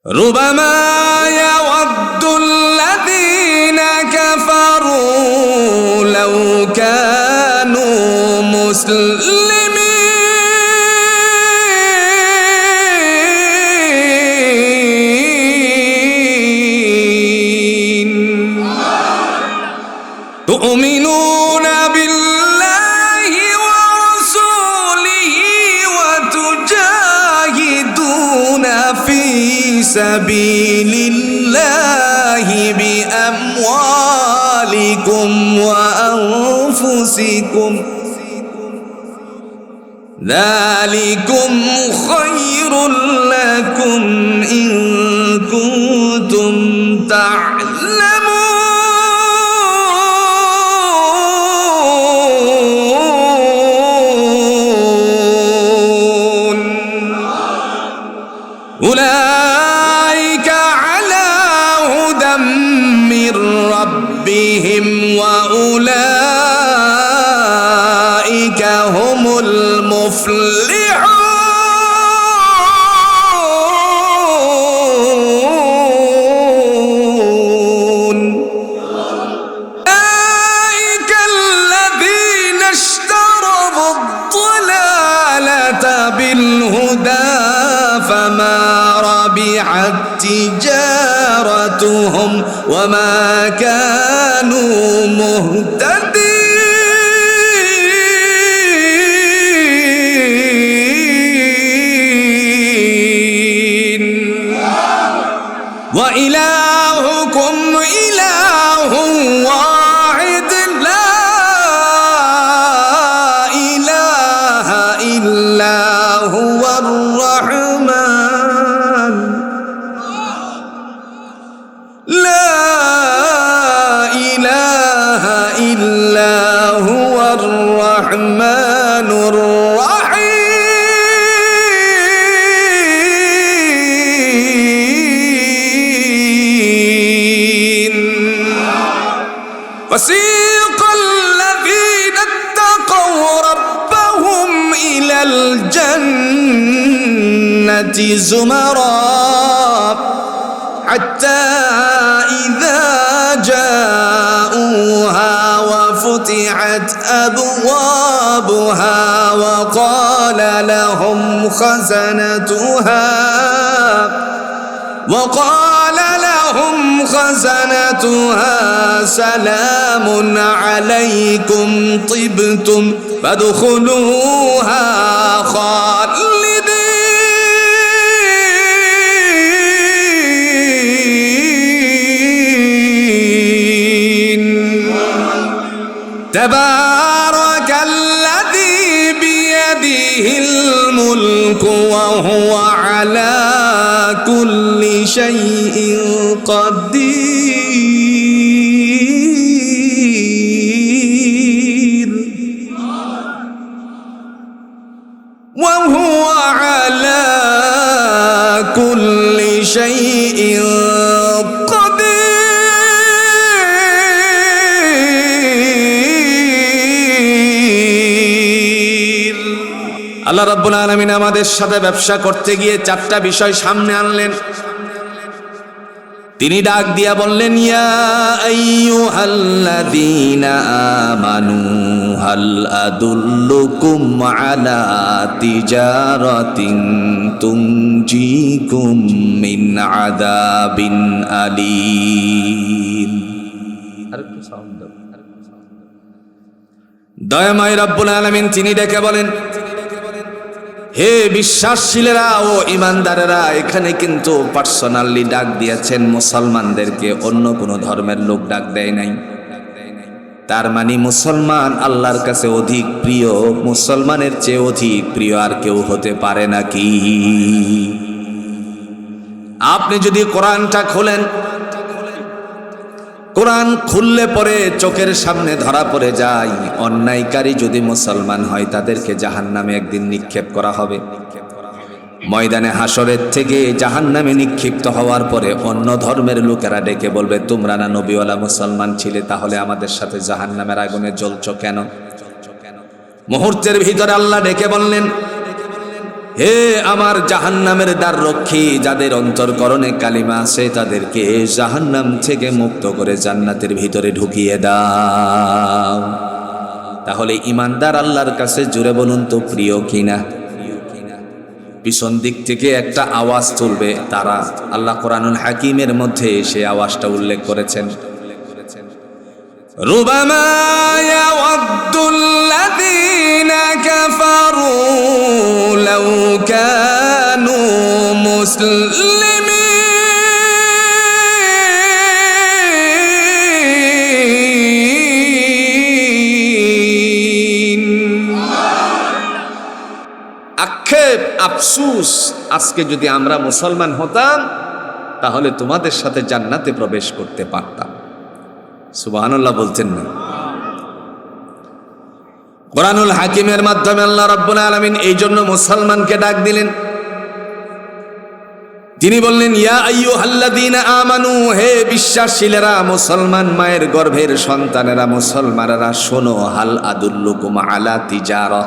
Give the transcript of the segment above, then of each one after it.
ربما يود الذين كفروا لو كانوا مسلمين تؤمنون بالله ورسوله وتجاهدون في سبيل الله بأموالكم وأنفسكم ذلكم خير لكم إن كنتم تعلمون أولئك على هدى من ربهم وأولئك هم المفلحون أولئك الذين اشتروا الضلالة بالهدى فما ربحت تجارتهم وما كانوا مهتدين وإلهكم إله واحد لا إله إلا هو الرحمن لا إله إلا هو الرحمن الرحيم وسيق الذين اتقوا ربهم إلى الجنة زمرا حتى إذا جاءوها وفتحت أبوابها وقال لهم خزنتها سلام عليكم طبتم فادخلوها خالدين تبارك الذي بيده الملك وهو على كل شيء قدير وهو على كل شيء قدير আল্লাহ রাব্বুল আলামিন আমাদের সাথে ব্যবসা করতে গিয়ে চারটা বিষয় সামনে আনলেন। তিনি ডাক দিয়া বললেন, ইয়া আইয়ুহাল্লাযীনা আমানু হাল আদুল্লুকুম আলা তিজারাতিন তুনজিকুম মিন আযাবিন আলীম। আরেকটু সাউন্ড দাও। দয়াময় রব্বুল আলামিন তিনি ডেকে বলেন, হে বিশ্বাসশীলেরা ও ইমানদারেরা, এখানে কিন্তু পার্সোনালি ডাক দিয়েছেন মুসলমানদেরকে, অন্য কোনো ধর্মের লোক ডাক দেয় নাই। তার মানে মুসলমান আল্লাহর কাছে অধিক প্রিয়, মুসলমানের চেয়ে অধিক প্রিয় আর কেউ হতে পারে নাকি? আপনি যদি কোরআনটা খোলেন, কোরআন খুললে পরে চোখের সামনে ধরা পড়ে যায় অন্যায়কারী যদি মুসলমান হয় তাদেরকে জাহান্নামে একদিন নিক্ষেপ করা হবে। ময়দানে হাসরের থেকে জাহান্নামে নিক্ষিপ্ত হওয়ার পরে অন্য ধর্মের লোকেরা ডেকে বলবে, তোমরা না নবীওয়ালা মুসলমান ছিলে, তাহলে আমাদের সাথে জাহান্নামের আগুনে জ্বলছ কেন? মুহূর্তের ভিতরে আল্লাহ ডেকে বললেন, হে আমার জাহান্নামের দ্বার রক্ষী, যাদের অন্তরকরণে কালিমা আছে তাদেরকে জাহান্নাম থেকে মুক্ত করে জান্নাতের ভিতরে ঢুকিয়ে দাও। তাহলে ইমানদার আল্লাহর কাছে জুড়ে বলুন তো প্রিয় কিনা? পিছন দিক থেকে একটা আওয়াজ তুলবে তারা। আল্লাহ কোরআনুল হাকিমের মধ্যে সে আওয়াজটা উল্লেখ করেছেন, রুবামা ইয়াওয়াদ্দুল্লাযীনা কাফারু লাউ কানু মুসলিমিন। আক্ষেপ, আফসুস, আজকে যদি আমরা মুসলমান হতাম তাহলে তোমাদের সাথে জান্নাতে প্রবেশ করতে পারতাম। সুবহানাল্লাহ বলছেন না? কোরআনুল হাকিমের মাধ্যমে আল্লাহ রাব্বুল আলামিন এই জন্য মুসলমানকে ডাক দিলেন। তিনি বললেন, ইয়া আইয়ুহাল্লাযীনা আমানু, হে বিশ্বাসীরা, মুসলমান মায়ের গর্ভের সন্তানেরা, মুসলমানেরা শোনো, হাল আদুল্লুকুম আলা তিজারা,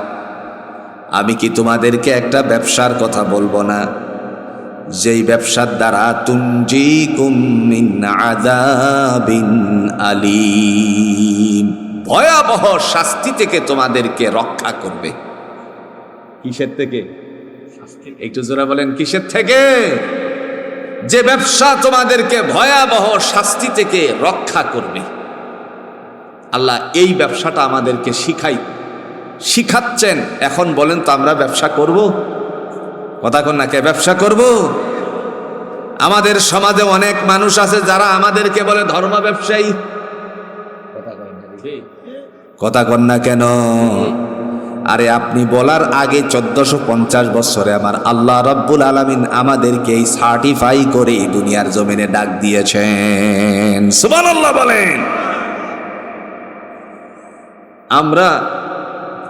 আমি কি তোমাদেরকে একটা ব্যবসার কথা বলবো না, যেই ব্যবসার দ্বারা তুনজিকুম মিন আযাবিন আলীম, ভয়াবহ শাস্তি থেকে তোমাদেরকে রক্ষা করবে। কিসের থেকে? একটু জোরে বলেন, কিসের থেকে? যে ব্যবসা তোমাদেরকে ভয়াবহ শাস্তি থেকে রক্ষা করবে। আল্লাহ এই ব্যবসাটা আমাদেরকে শিখাচ্ছেন। এখন বলেন তো আমরা ব্যবসা করব? কথা কন না, কে ব্যবসা করব? আমাদের সমাজে অনেক মানুষ আছে যারা আমাদেরকে বলে ধর্ম ব্যবসায়ী। কথা কন না কেন? আরে আপনি বলার আগে 1450 বছরে আমার আল্লাহ রাব্বুল আলামিন আমাদেরকে এই সার্টিফাই করে দুনিয়ার জমিনে ডাক দিয়েছেন। সুবহানাল্লাহ বলেন। আমরা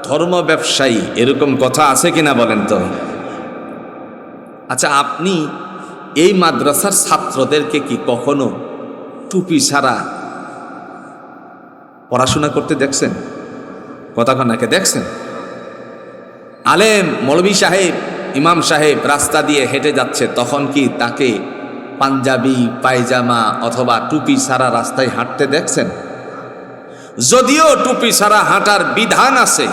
ধর্ম ব্যবসায়ী, এরকম কথা আছে কিনা বলেন তো? আচ্ছা, আপনি এই মাদ্রাসার ছাত্রদেরকে কি কখনো টুপি ছাড়া পড়াশোনা করতে দেখছেন? কথা কন্যাকে দেখছেন? আলেম মৌলভী সাহেব, ইমাম সাহেব রাস্তা দিয়ে হেঁটে যাচ্ছে, তখন কি তাকে পাঞ্জাবি, পায়জামা অথবা টুপি ছাড়া রাস্তায় হাঁটতে দেখছেন? যদিও টুপি ছাড়া হাঁটার বিধান আছে,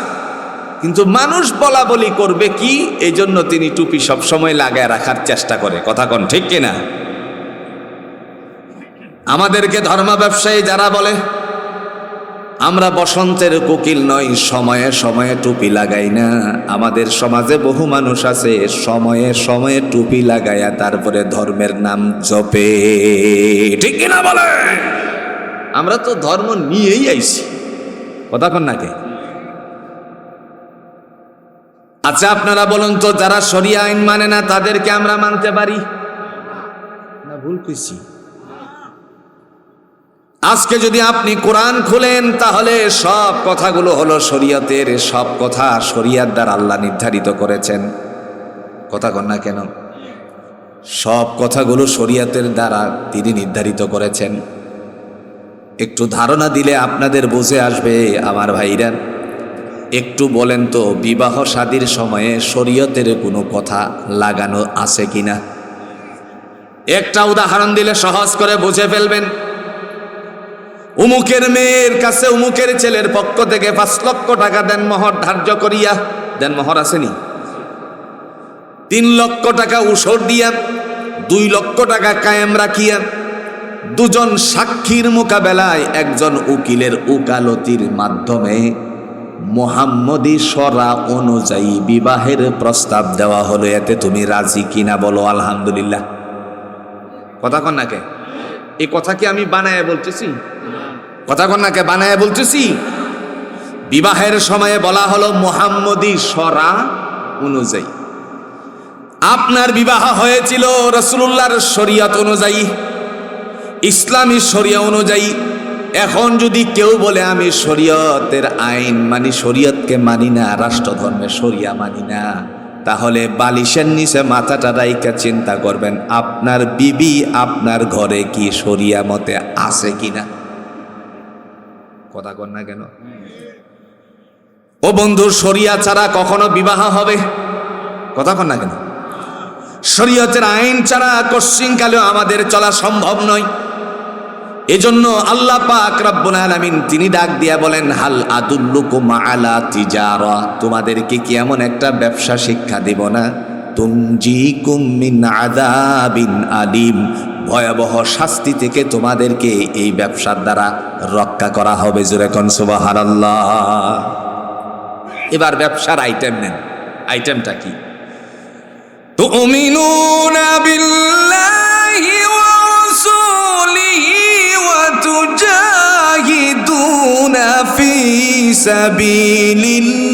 কিন্তু মানুষ বলা বলি করবে কি, এই জন্য তিনি টুপি সবসময় লাগায় রাখার চেষ্টা করে। কথা কন ঠিক কিনা? আমাদেরকে ধর্ম ব্যবসায়ী যারা বলে আমরা বসন্তের কোকিল নই, সময়ে সময়ে টুপি লাগাই না, আমাদের সমাজে বহু মানুষ আছে সময়ে সময়ে টুপি লাগাইয়া তারপরে ধর্মের নাম জপে। ঠিক কিনা বলে? আমরা তো ধর্ম নিয়েই আইছি। কথা কন নাকি? আচ্ছা আপনারা বলুন তো, যারা শরিয়া আইন মানে না তাদেরকে আমরা মানতে পারি না? ভুল কইছি? আজকে যদি আপনি কোরআন খুলেন তাহলে সব কথাগুলো হলো শরীয়তের, সব কথা শরীয়ত দ্বারা আল্লাহ নির্ধারিত করেছেন। কথা কন না কেন? সব কথাগুলো শরীয়তের দ্বারা তিনি নির্ধারিত করেছেন। একটু ধারণা দিলে আপনাদের বুঝে আসবে আমার ভাইরা। একটু বলেন তো, বিবাহ শাদীর সময়ে শরীয়তের কোনো কথা লাগানো আছে কিনা? একটা উদাহরণ দিলে সহজ করে বুঝে ফেলবেন। উমুকের মেয়ের কাছে উমুকের ছেলের পক্ষ থেকে 5 লক্ষ টাকা দেনমোহর ধার্য করিয়া, দেনমোহর আসেনি, 3 লক্ষ টাকা উসর দিয়া, 2 লক্ষ টাকা কায়েম রাখিয়া, 2 জন সাক্ষীর মোকাবেলায় একজন উকিলের উকালতির মাধ্যমে মুহাম্মদী শরা অনুযায়ী বিবাহের প্রস্তাব দেওয়া হলো। এতে তুমি রাজি কিনা বলো আলহামদুলিল্লাহ। কথা কন নাকে? এই কথা কি আমি বানায় বলতেছি? কথা কন নাকে? বানায় বলতেছি? বিবাহের সময়ে বলা হলো মুহাম্মদী শরা অনুযায়ী। আপনার বিবাহ হয়েছিল রাসূলুল্লাহর শরীয়ত অনুযায়ী, ইসলামী শরিয়া অনুযায়ী। এখন যদি কেউ বলে আমি শরীয়তের আইন মানি, শরীয়তকে মানি না, রাষ্ট্রধর্মের শরিয়া মানি না, তাহলে বালিশের নিচে মাথাটা রাইখা চিন্তা করবেন আপনার বিবি আপনার ঘরে কি শরিয়া মতে আছে কিনা। কথা কন না কেন? ও বন্ধু, শরিয়া ছাড়া কখনো বিবাহ হবে? কথা কন না কেন? শরীয়তের আইন ছাড়া কশ্চিনকালেও আমাদের চলা সম্ভব নয়। এজন্য আল্লাহ পাক রব্বুল আলামিন তিনি ডাক দিয়া বলেন, হাল আদুল্লুকুম আলা তিজারা, তোমাদেরকে কি এমন একটা ব্যবসা শিক্ষা দিব না, তুনজিকুম মিন আযাবিন আলিম, ভয়াবহ শাস্তি থেকে তোমাদেরকে এই ব্যবসার দ্বারা রক্ষা করা হবে। জোরে কোন সুবহানাল্লাহ। এবার ব্যবসার আইটেম নেন। আইটেমটা কি? তুমিনুনা বিল্লাহি ওয়া রাসূলিহি ওয়া তুজাহিদুনা ফি সাবিলিল্লাহি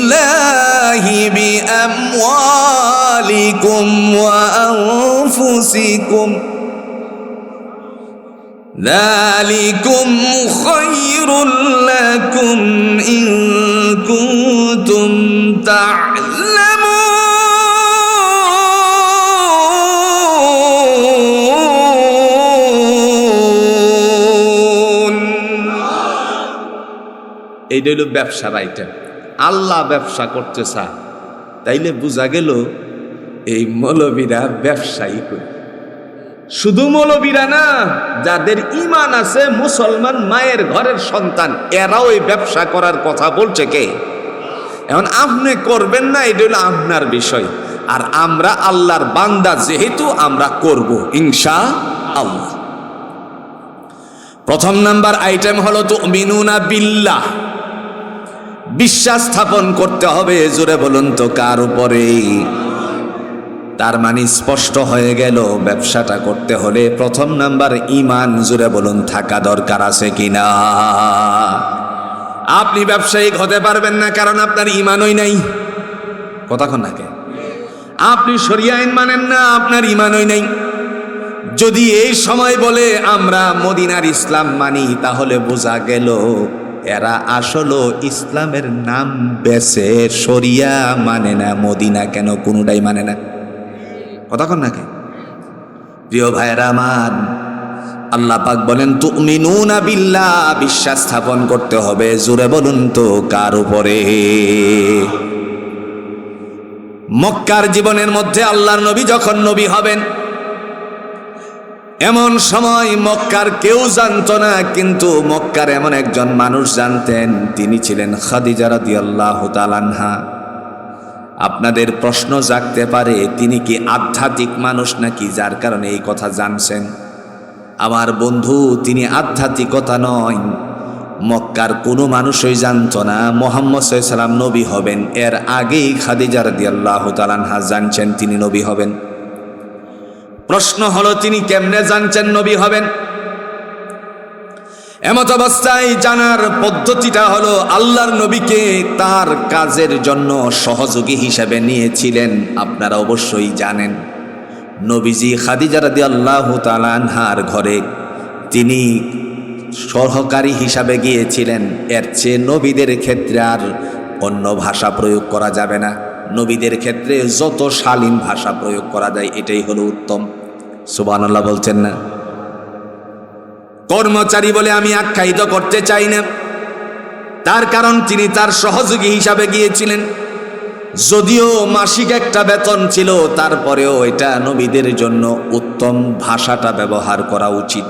বিআমওয়ালিকুম ওয়া আনফুসিকুম যালিকুম খায়রুল লাকুম ইন কুনতুম তা'লামুন। এইটা হলো ব্যবসার আইটেম। আল্লাহ ব্যবসা করতে চায়, তাইলে বোঝা গেল এই মৌলবীরা ব্যবসায়ী করে। শুধু মৌলবীরা না, যাদের ঈমান আছে, মুসলমান মায়ের ঘরের সন্তান, এরাও এই ব্যবসা করার কথা বলছে কে? এখন আপনি করবেন না, এটা হলো আপনার বিষয়। আর আমরা আল্লাহর বান্দা যেহেতু আমরা করব ইনশাআল্লাহ। প্রথম নাম্বার আইটেম হলো তুমিনুনা বিল্লাহ, বিশ্বাস স্থাপন করতে হবে। জোরে বলুন তো কার উপরে? তার মানে স্পষ্ট হয়ে গেল ব্যবসাটা করতে হলে প্রথম নাম্বার ঈমান, জোরে বলুন, থাকা দরকার আছে কিনা। আপনি ব্যবসায়িক হতে পারবেন না কারণ আপনার ঈমানই নাই। কথা কন না কে? আপনি শরিয়া আইন মানেন না, আপনার ঈমানই নাই। যদি এই সময় বলে আমরা মদিনার ইসলাম মানি, তাহলে বোঝা গেল এরা আসলে ইসলামের নাম বেছে শরিয়া মানে না, মদিনা কেন কোনোটাই মানে না। কথা কন না কে? প্রিয় ভাইরা আমার, আল্লাহ পাক বলেন তুমিনুনা বিল্লাহ, বিশ্বাস স্থাপন করতে হবে। জোরে বলুন তো কার উপরে? মক্কার জীবনের মধ্যে আল্লাহর নবী যখন নবী হবেন, এমন সময় মক্কার কেউ জানতো না, কিন্তু মক্কার এমন একজন মানুষ জানতেন, তিনি ছিলেন খাদিজা রাদিয়াল্লাহু তাআলা আনহা। আপনাদের প্রশ্ন জাগতে পারে, তিনি কি আধ্যাত্মিক মানুষ নাকি যার কারণে এই কথা জানছেন? আমার বন্ধু, তিনি আধ্যাত্মিকতা নয়। মক্কার কোনো মানুষই জানতো না মুহাম্মদ সাল্লাল্লাহু আলাইহি ওয়াসাল্লাম নবী হবেন। এর আগেই খাদিজা রাদিয়াল্লাহু তাআলা আনহা জানছেন তিনি নবী হবেন। প্রশ্ন হলো তিনি কেমনে জানছেন নবী হবেন? এমত অবস্থায় জানার পদ্ধতিটা হলো, আল্লাহর নবীকে তার কাজের জন্য সহযোগী হিসেবে নিয়েছিলেন। আপনারা অবশ্যই জানেন নবীজি খাদিজা রাদিয়াল্লাহু তাআলা আনহার ঘরে তিনি সহকারী হিসাবে গিয়েছিলেন। এর চেয়ে নবীদের ক্ষেত্রে আর অন্য ভাষা প্রয়োগ করা যাবে না। নবীদের ক্ষেত্রে যত শালীন ভাষা প্রয়োগ করা যায় এটাই হলো উত্তম। সুবহানাল্লাহ বলছেন না? কর্মচারী বলে আমি আখ্যায়িত করতে চাই না, তার কারণ তিনি তার সহযোগী হিসাবে গিয়েছিলেন। যদিও মাসিক একটা বেতন ছিল, তারপরেও এটা নবীদের জন্য উত্তম ভাষাটা ব্যবহার করা উচিত।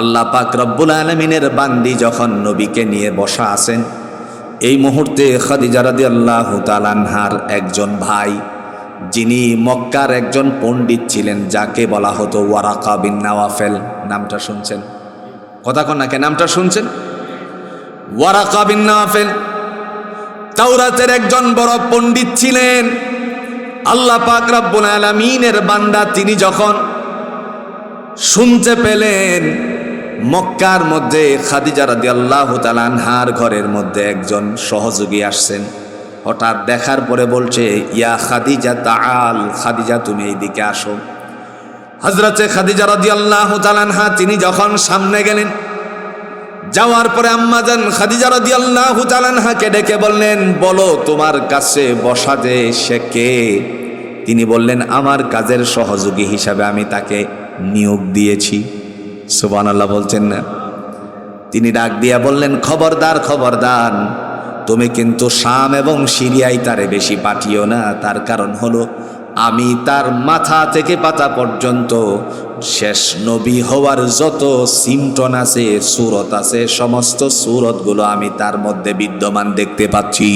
আল্লাহ পাক রব্বুল আলামিনের বান্দি যখন নবীকে নিয়ে বসা আছেন, এই মুহূর্তে খাদিজা রাদিয়াল্লাহু তাআলা আনহার একজন ভাই, যিনি মক্কার একজন পণ্ডিত ছিলেন, যাকে বলা হতো ওয়ারাকা বিন নাওয়াফেল। নামটা শুনছেন? কথা কন না কে? নামটা শুনছেন? ওয়ারাকা বিন নাওয়াফেল তাওরাতের একজন বড় পণ্ডিত ছিলেন। আল্লাহ পাক রব্বুল আলামিনের বান্দা তিনি যখন শুনতে পেলেন মক্কার মধ্যে খাদিজা রাদিয়াল্লাহু তাআলা আনহার ঘরের মধ্যে একজন সহযোগী আসছেন, হঠাৎ দেখার পরে বলছে, ইয়া খাদিজা তাআল, খাদিজা তুমি এইদিকে আসো। হযরতে খাদিজা রাদিয়াল্লাহু তাআলা আনহা তিনি যখন সামনে গেলেন, যাওয়ার পরে আম্মাজান খাদিজা রাদিয়াল্লাহু তাআলা আনহাকে ডেকে বললেন, বলো তোমার কাছে বসা যে সে কে? তিনি বললেন, আমার কাজের সহযোগী হিসাবে আমি তাকে নিয়োগ দিয়েছি। সুবহানাল্লাহ বলছেন না? তিনি ডাক দিয়া বললেন, খবরদার খবরদার, তুমি কিন্তু শাম এবং সিরিয়ায় তারে বেশি পাঠিও না। তার কারণ হলো আমি তার মাথা থেকে পাতা পর্যন্ত শেষ নবী হওয়ার যত সিমটন আছে, সূরত আছে, সমস্ত সূরতগুলো আমি তার মধ্যে বিদ্যমান দেখতে পাচ্ছি।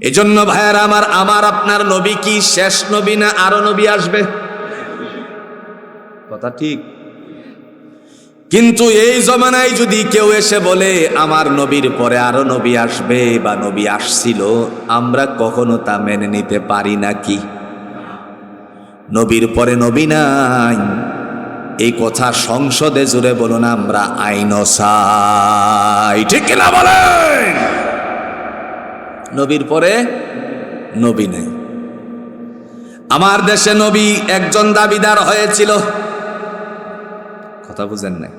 এজন্য ভাইয়ারা আমার আপনার নবী কি শেষ নবী না আরো নবী আসবে? কথা ঠিক। কিন্তু এই জমানায় যদি কেউ এসে বলে আমার নবীর পরে আরো নবী আসবে বা নবী আসছিল, আমরা কখনো তা মেনে নিতে পারি নাকি? নবীর পরে নবী নাই, এই কথা সংসদে জুড়ে বলুন, আমরা আইন চাই, ঠিক কিনা বলেন? নবীর পরে নবী নেই। আমার দেশে নবী একজন দাবিদার হয়েছিল, কথা বুঝেন না?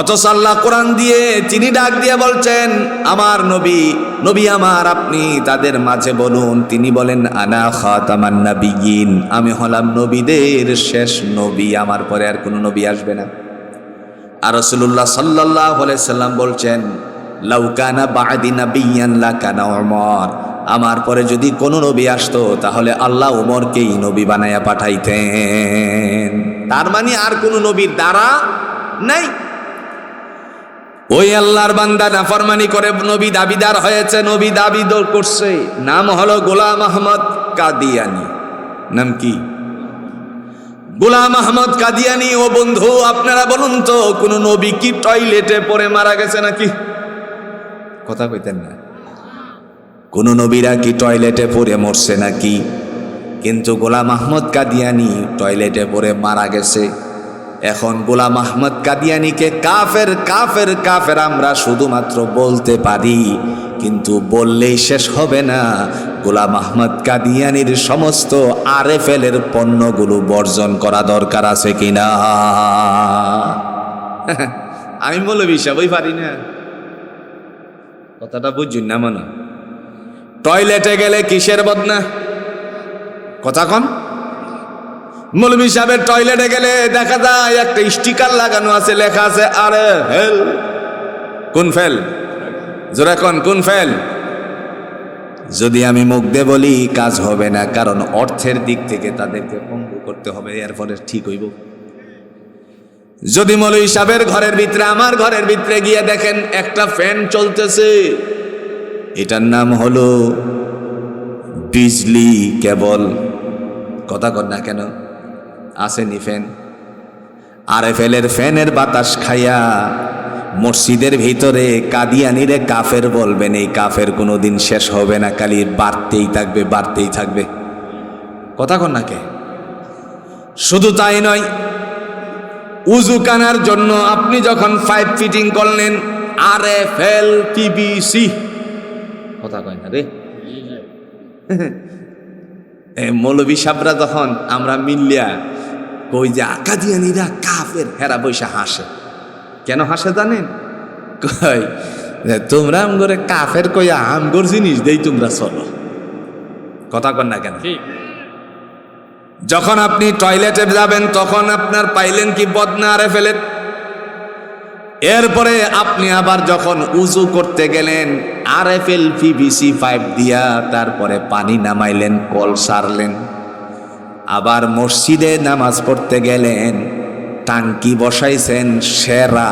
অথচ আল্লাহ কোরআন দিয়ে তিনি ডাক দিয়ে বলছেন আমার নবী, নবী আমার, আপনি তাদের মাঝে বলুন। তিনি বলেন আনা খাতামান নাবিয়িন, আমি হলাম নবীদের শেষ নবী, আমার পরে আর কোনো নবী আসবে না। আর রাসূলুল্লাহ সাল্লাল্লাহু আলাইহি সাল্লাম বলছেন লাউ কানা বা'দি নাবিয়্যান লাকানা উমর, আমার পরে যদি কোনো নবী আসতো তাহলে আল্লাহ উমরকেই নবী বানায়া পাঠাইতেন। তার মানে আর কোনো নবীর দ্বারা নাই। ওই আল্লাহর বান্দা নাফরমানি করে নবী দাবিদার হয়েছে, নবী দাবি করছে, নাম হলো গোলাম আহমদ কাদিয়ানি। নাম কি? গোলাম আহমদ কাদিয়ানি। ও বন্ধু, আপনারা বলুন তো, কোন নবী কি টয়লেটে পড়ে মারা গেছে নাকি? কথা কইতেন না। কোন নবীরা কি টয়লেটে পড়ে মরছে নাকি? কিন্তু গোলাম আহমদ কাদিয়ানি টয়লেটে পড়ে মারা গেছে। এখন গোলাম আহমদ কাদিয়ানিকে কাফের কাফের কাফের আমরা শুধুমাত্র বলতে পারি, কিন্তু বললেই শেষ হবে না। গোলাম আহমদ কাদিয়ানির সমস্ত আরএফএল-এর পণ্যগুলো বর্জন করা দরকার আছে কিনা? আমি মৌলভী সাহেবই পারি না, কথাটা বুঝুন না মনে। টয়লেটে গেলে কিসের বদনা? কথা কন। মৌলভী সাহেবের টয়লেটে গেলে দেখা যায় একটা স্টিকার লাগানো আছে, লেখা আছে আরে হেল কোন ফেল, জোরে কোন কোন ফেল। যদি আমি মুখ দিয়ে বলি কাজ হবে না, কারণ অর্থের দিক থেকে তাদেরকে পঙ্গু করতে হবে, এরপরে ঠিক হইব। যদি মৌলভী সাহেবের ঘরের ভিতরে, আমার ঘরের ভিতরে গিয়ে দেখেন একটা ফ্যান চলতেছে, এটার নাম হলো বিজলি কেবল। কথা কর না কেন? আসেনি ফ্যান। আরএফএল-এর ফ্যানের বাতাস খাইয়া মসজিদের ভিতরে কাদিয়ানিরে কাফের বলবেন, এই কাফের কোনোদিন শেষ হবে না, খালি বাড়তেই থাকবে বাড়তেই থাকবে। কথা কর না কে? শুধু তাই নয়, উজু কানার জন্য আপনি যখন পাইপ ফিটিং করলেন আরএফএল পিভিসি, কথা কয় না রে। মৌলভী সাহেবরা যখন আমরা মিলিয়া কই যে কাদিয়ানিরা কাফের, হেরা বৈশা হাসে। কেন হাসে জানেন? কই তোমরা আমগরে কাফের কইয়া আমগর জিনিস দেই তোমরা চলো। কথা কন না কেন? যখন আপনি টয়লেটে যাবেন তখন আপনার পাইলেন কি বদনা আরএফএল-এর। এরপরে আপনি আবার যখন উজু করতে গেলেন আরএফএল পিভিসি পাইপ দিয়া তারপরে পানি নামাইলেন, কল সারলেন। আবার মসজিদে নামাজ পড়তে গেলেন, টাঙ্কি বসাইছেন সেরা,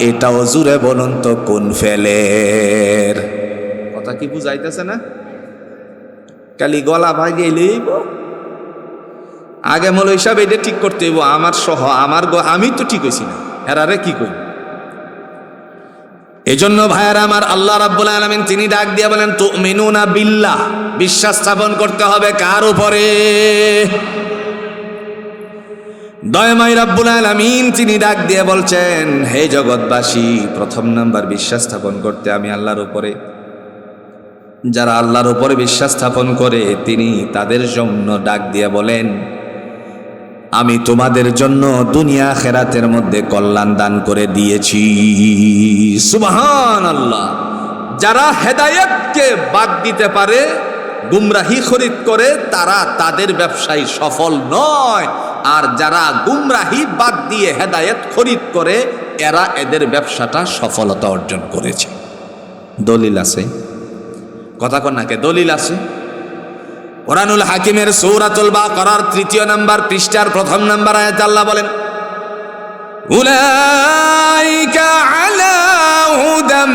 এটাও জুড়ে বলুন তো কোন ফেলের। কথা কি বুঝাইতেছে না? খালি গলা ভাই গেলেইব। আগে মৌলভী সাহেব এটা ঠিক করতে হইব, আমার সহ আমি তো ঠিক হইছি না, এরারে কি করি? এজন্য ভাইয়ারা আমার, আল্লাহ রাব্বুল আলামিন তিনি ডাক দিয়ে বলেন তুমিনুনা বিল্লাহ, বিশ্বাস স্থাপন করতে হবে কার উপরে? দয়াময় রাব্বুল আলামিন তিনি ডাক দিয়ে বলছেন হে জগৎবাসী, প্রথম নাম্বার বিশ্বাস স্থাপন করতে আমি আল্লাহর উপরে। যারা আল্লাহর উপরে বিশ্বাস স্থাপন করে তিনি তাদের জন্য ডাক দিয়ে বলেন আমি তোমাদের জন্য দুনিয়া আখিরাতের মধ্যে কল্যাণ দান করে দিয়েছি। সুবহানাল্লাহ। যারা হেদায়েতকে বাদ দিতে পারে, গুমরাহি খরিদ করে, তারা তাদের ব্যবসায় সফল নয়, আর যারা গুমরাহি বাদ দিয়ে হেদায়েত খরিদ করে এরা এদের ব্যবসাটা সফলতা অর্জন করেছে। দলিল আছে, কথা কন নাকি? দলিল আছে। কোরআনুল হাকিমের সূরাতুল বাকারার 3 নম্বর পৃষ্ঠার 1 নম্বর আয়াতে আল্লাহ বলেন, উলাইকা আলা হুদাম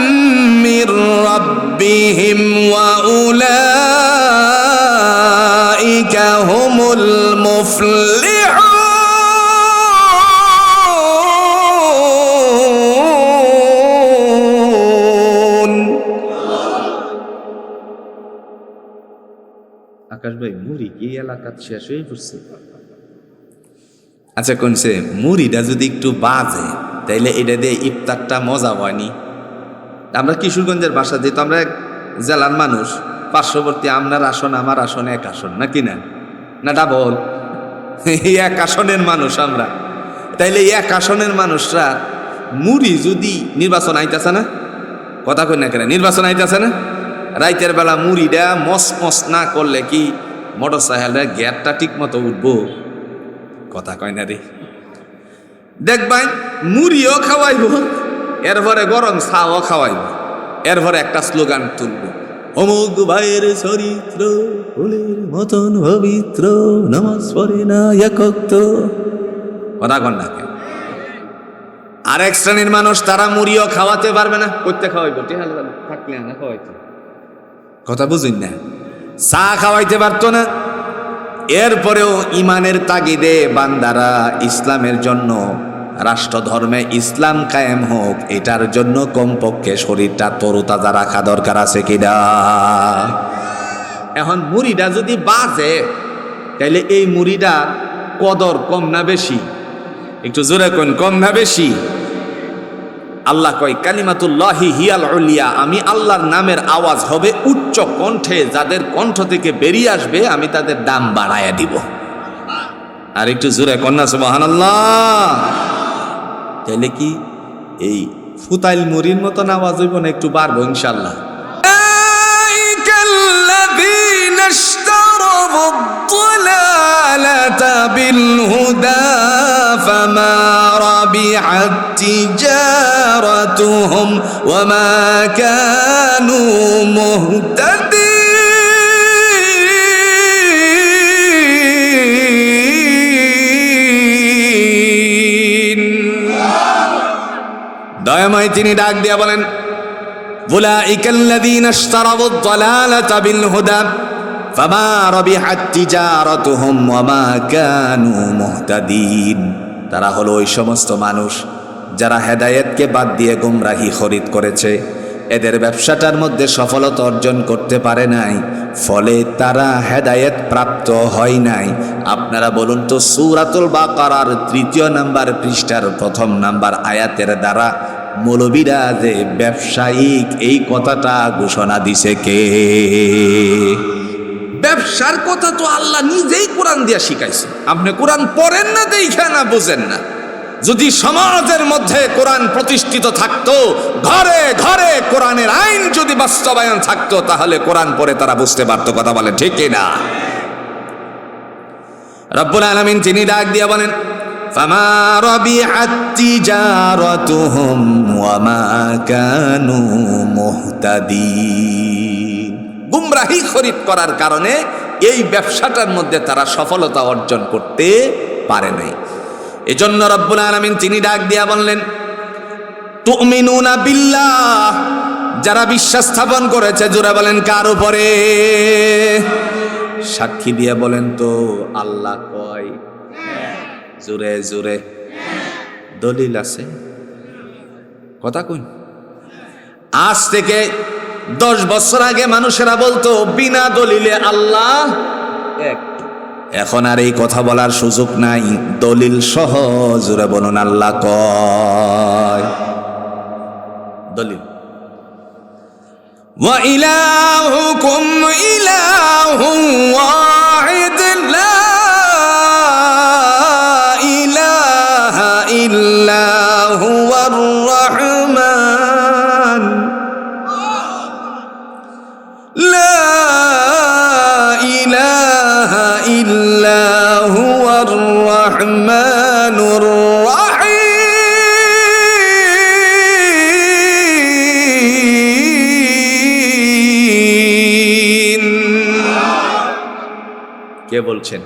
মির রাব্বিহিম ওয়া উলাইকা হুমুল মুফলিহুন। আকাশ ভাই, মুড়ি কি এলাকাত শেষ হয়ে পড়ছে? আচ্ছা, কোনছে মুড়িটা যদি একটু বাজে তাইলে এটা দিয়ে ইফতারটা মজা হয়নি। আমরা কিশোরগঞ্জের বাসা, যেহেতু আমরা এক জেলার মানুষ, পার্শ্ববর্তী আপনার আসন আমার আসন এক আসন, নাকি না? না ডাবল, এক আসনের মানুষ আমরা। তাইলে এক আসনের মানুষরা মুড়ি যদি নির্বাচন আইতাছে না, কথা কই না কেন, নির্বাচন আইতাছে না, রাইতের বেলা মুড়িটা মস না করলে কি মোটর সাইকেলের গ্যারটা ঠিক মতো উঠবো? কথা কয় না রে। দেখবেন মুড়িও খাওয়াইব, এরপরে গরম চাও খাওয়াইব, এরপরে একটা স্লোগান তুলব, অমুক ভাইয়ের চরিত্র ফুলের মতন পবিত্র, নামাজ পড়ে না একক। কথা কন না কেন? আরেক শ্রেণীর মানুষ, তারা মুড়িও খাওয়াতে পারবে না, করতে খাওয়াইব, থাকলে না খাওয়াইতে, কথা বুঝুন না, চা খাওয়াইতে পারতো না। এরপরেও ইমানের তাগিদে বান্দারা ইসলামের জন্য, রাষ্ট্র ধর্মে ইসলাম কায়েম হোক, এটার জন্য কমপক্ষে শরীরটা তরুতাজা রাখা দরকার আছে কিনা? এখন মুড়িটা যদি বাজে তাইলে এই মুড়িটা কদর কম না বেশি? একটু জোরে কোন, কম না বেশি? আল্লাহ কয়, কালিমাতুল্লাহি হিয়াল উলিয়া, আমি আল্লাহর নামের আওয়াজ হবে উচ্চ কণ্ঠে, যাদের কণ্ঠ থেকে বেরিয়ে আসবে আমি তাদের দাম বাড়ায়া দিব। আর একটু জোরে কন্যা সুবহানাল্লাহ। তাইলে কি এই ফুতাইল মুড়ির মতন আওয়াজ হইব না? একটু বাড়বো ইনশাআল্লাহ। فما ربحت تجارتهم وما كانوا মুহতাদিন। দয়াময় তিনি ডাক দিয়া বলেন, উলাইকাল্লাযীনা ইশতারাবুদ দালালাতা বিল হুদা ফামা রাবিহাত তিজারাতুহুম ওয়ামা কানু মুহতাদিন। তারা হলো ওই সমস্ত মানুষ যারা হেদায়েতকে বাদ দিয়ে গুমরাহি খরিদ করেছে, এদের ব্যবসাটার মধ্যে সফলতা অর্জন করতে পারে নাই, ফলে তারা হেদায়েত প্রাপ্ত হয় নাই। আপনারা বলুন তো, সূরাতুল বাকারার 3 নম্বর পৃষ্ঠার 1 নম্বর আয়াতের দ্বারা মৌলবীরা যে ব্যবসায়িক, এই কথাটা ঘোষণা দিছে কে? ব্যবসার কথা তো আল্লাহ নিজেই কোরআন দিয়া শিখাইছে। আপনি কোরআন পড়েন না, দেখে না, বুঝেন না। যদি সমাজের মধ্যে কোরআন প্রতিষ্ঠিত থাকতো, ঘরে ঘরে কোরআনের আইন যদি বাস্তবায়ন থাকতো, তাহলে কোরআন পড়ে তারা বুঝতে পারতো। কথা বলেন ঠিক কিনা? রব্বুল আলামিন তিনি ডাক দিয়া বলেন, ফামা রাবিহাত তিজারাতুহুম ওয়ামা কানু মুহতাদিন। গুমরাহি খরিদ করার কারণে এই ব্যবসাটার মধ্যে তারা সফলতা অর্জন করতে পারে নাই। এজন্য রব্বুল আলামিন তিনি ডাক দিয়া বললেন, তুমিনুনা বিল্লাহ, যারা বিশ্বাস স্থাপন করেছে, জোরে বলেন কার উপরে? সাক্ষী দিয়ে বলেন তো, আল্লাহ কয়, জোরে জোরে দলিল আছে? কথা কই। আজ থেকে 10 বছর আগে মানুষেরা বলতো বিনা দলিলে আল্লাহ এক। এখন আর এই কথা বলার সুযোগ নাই, দলিল সহ জোরে বলুন আল্লাহ কয়। দলিল। ওয়া ইলাহুকুম ইলাহুন ওয়াহিদ লা ইলাহা ইল্লা হুয়ার রহমান, লা ইলাহা ইল্লা হুয়ার রহমান বলছেন?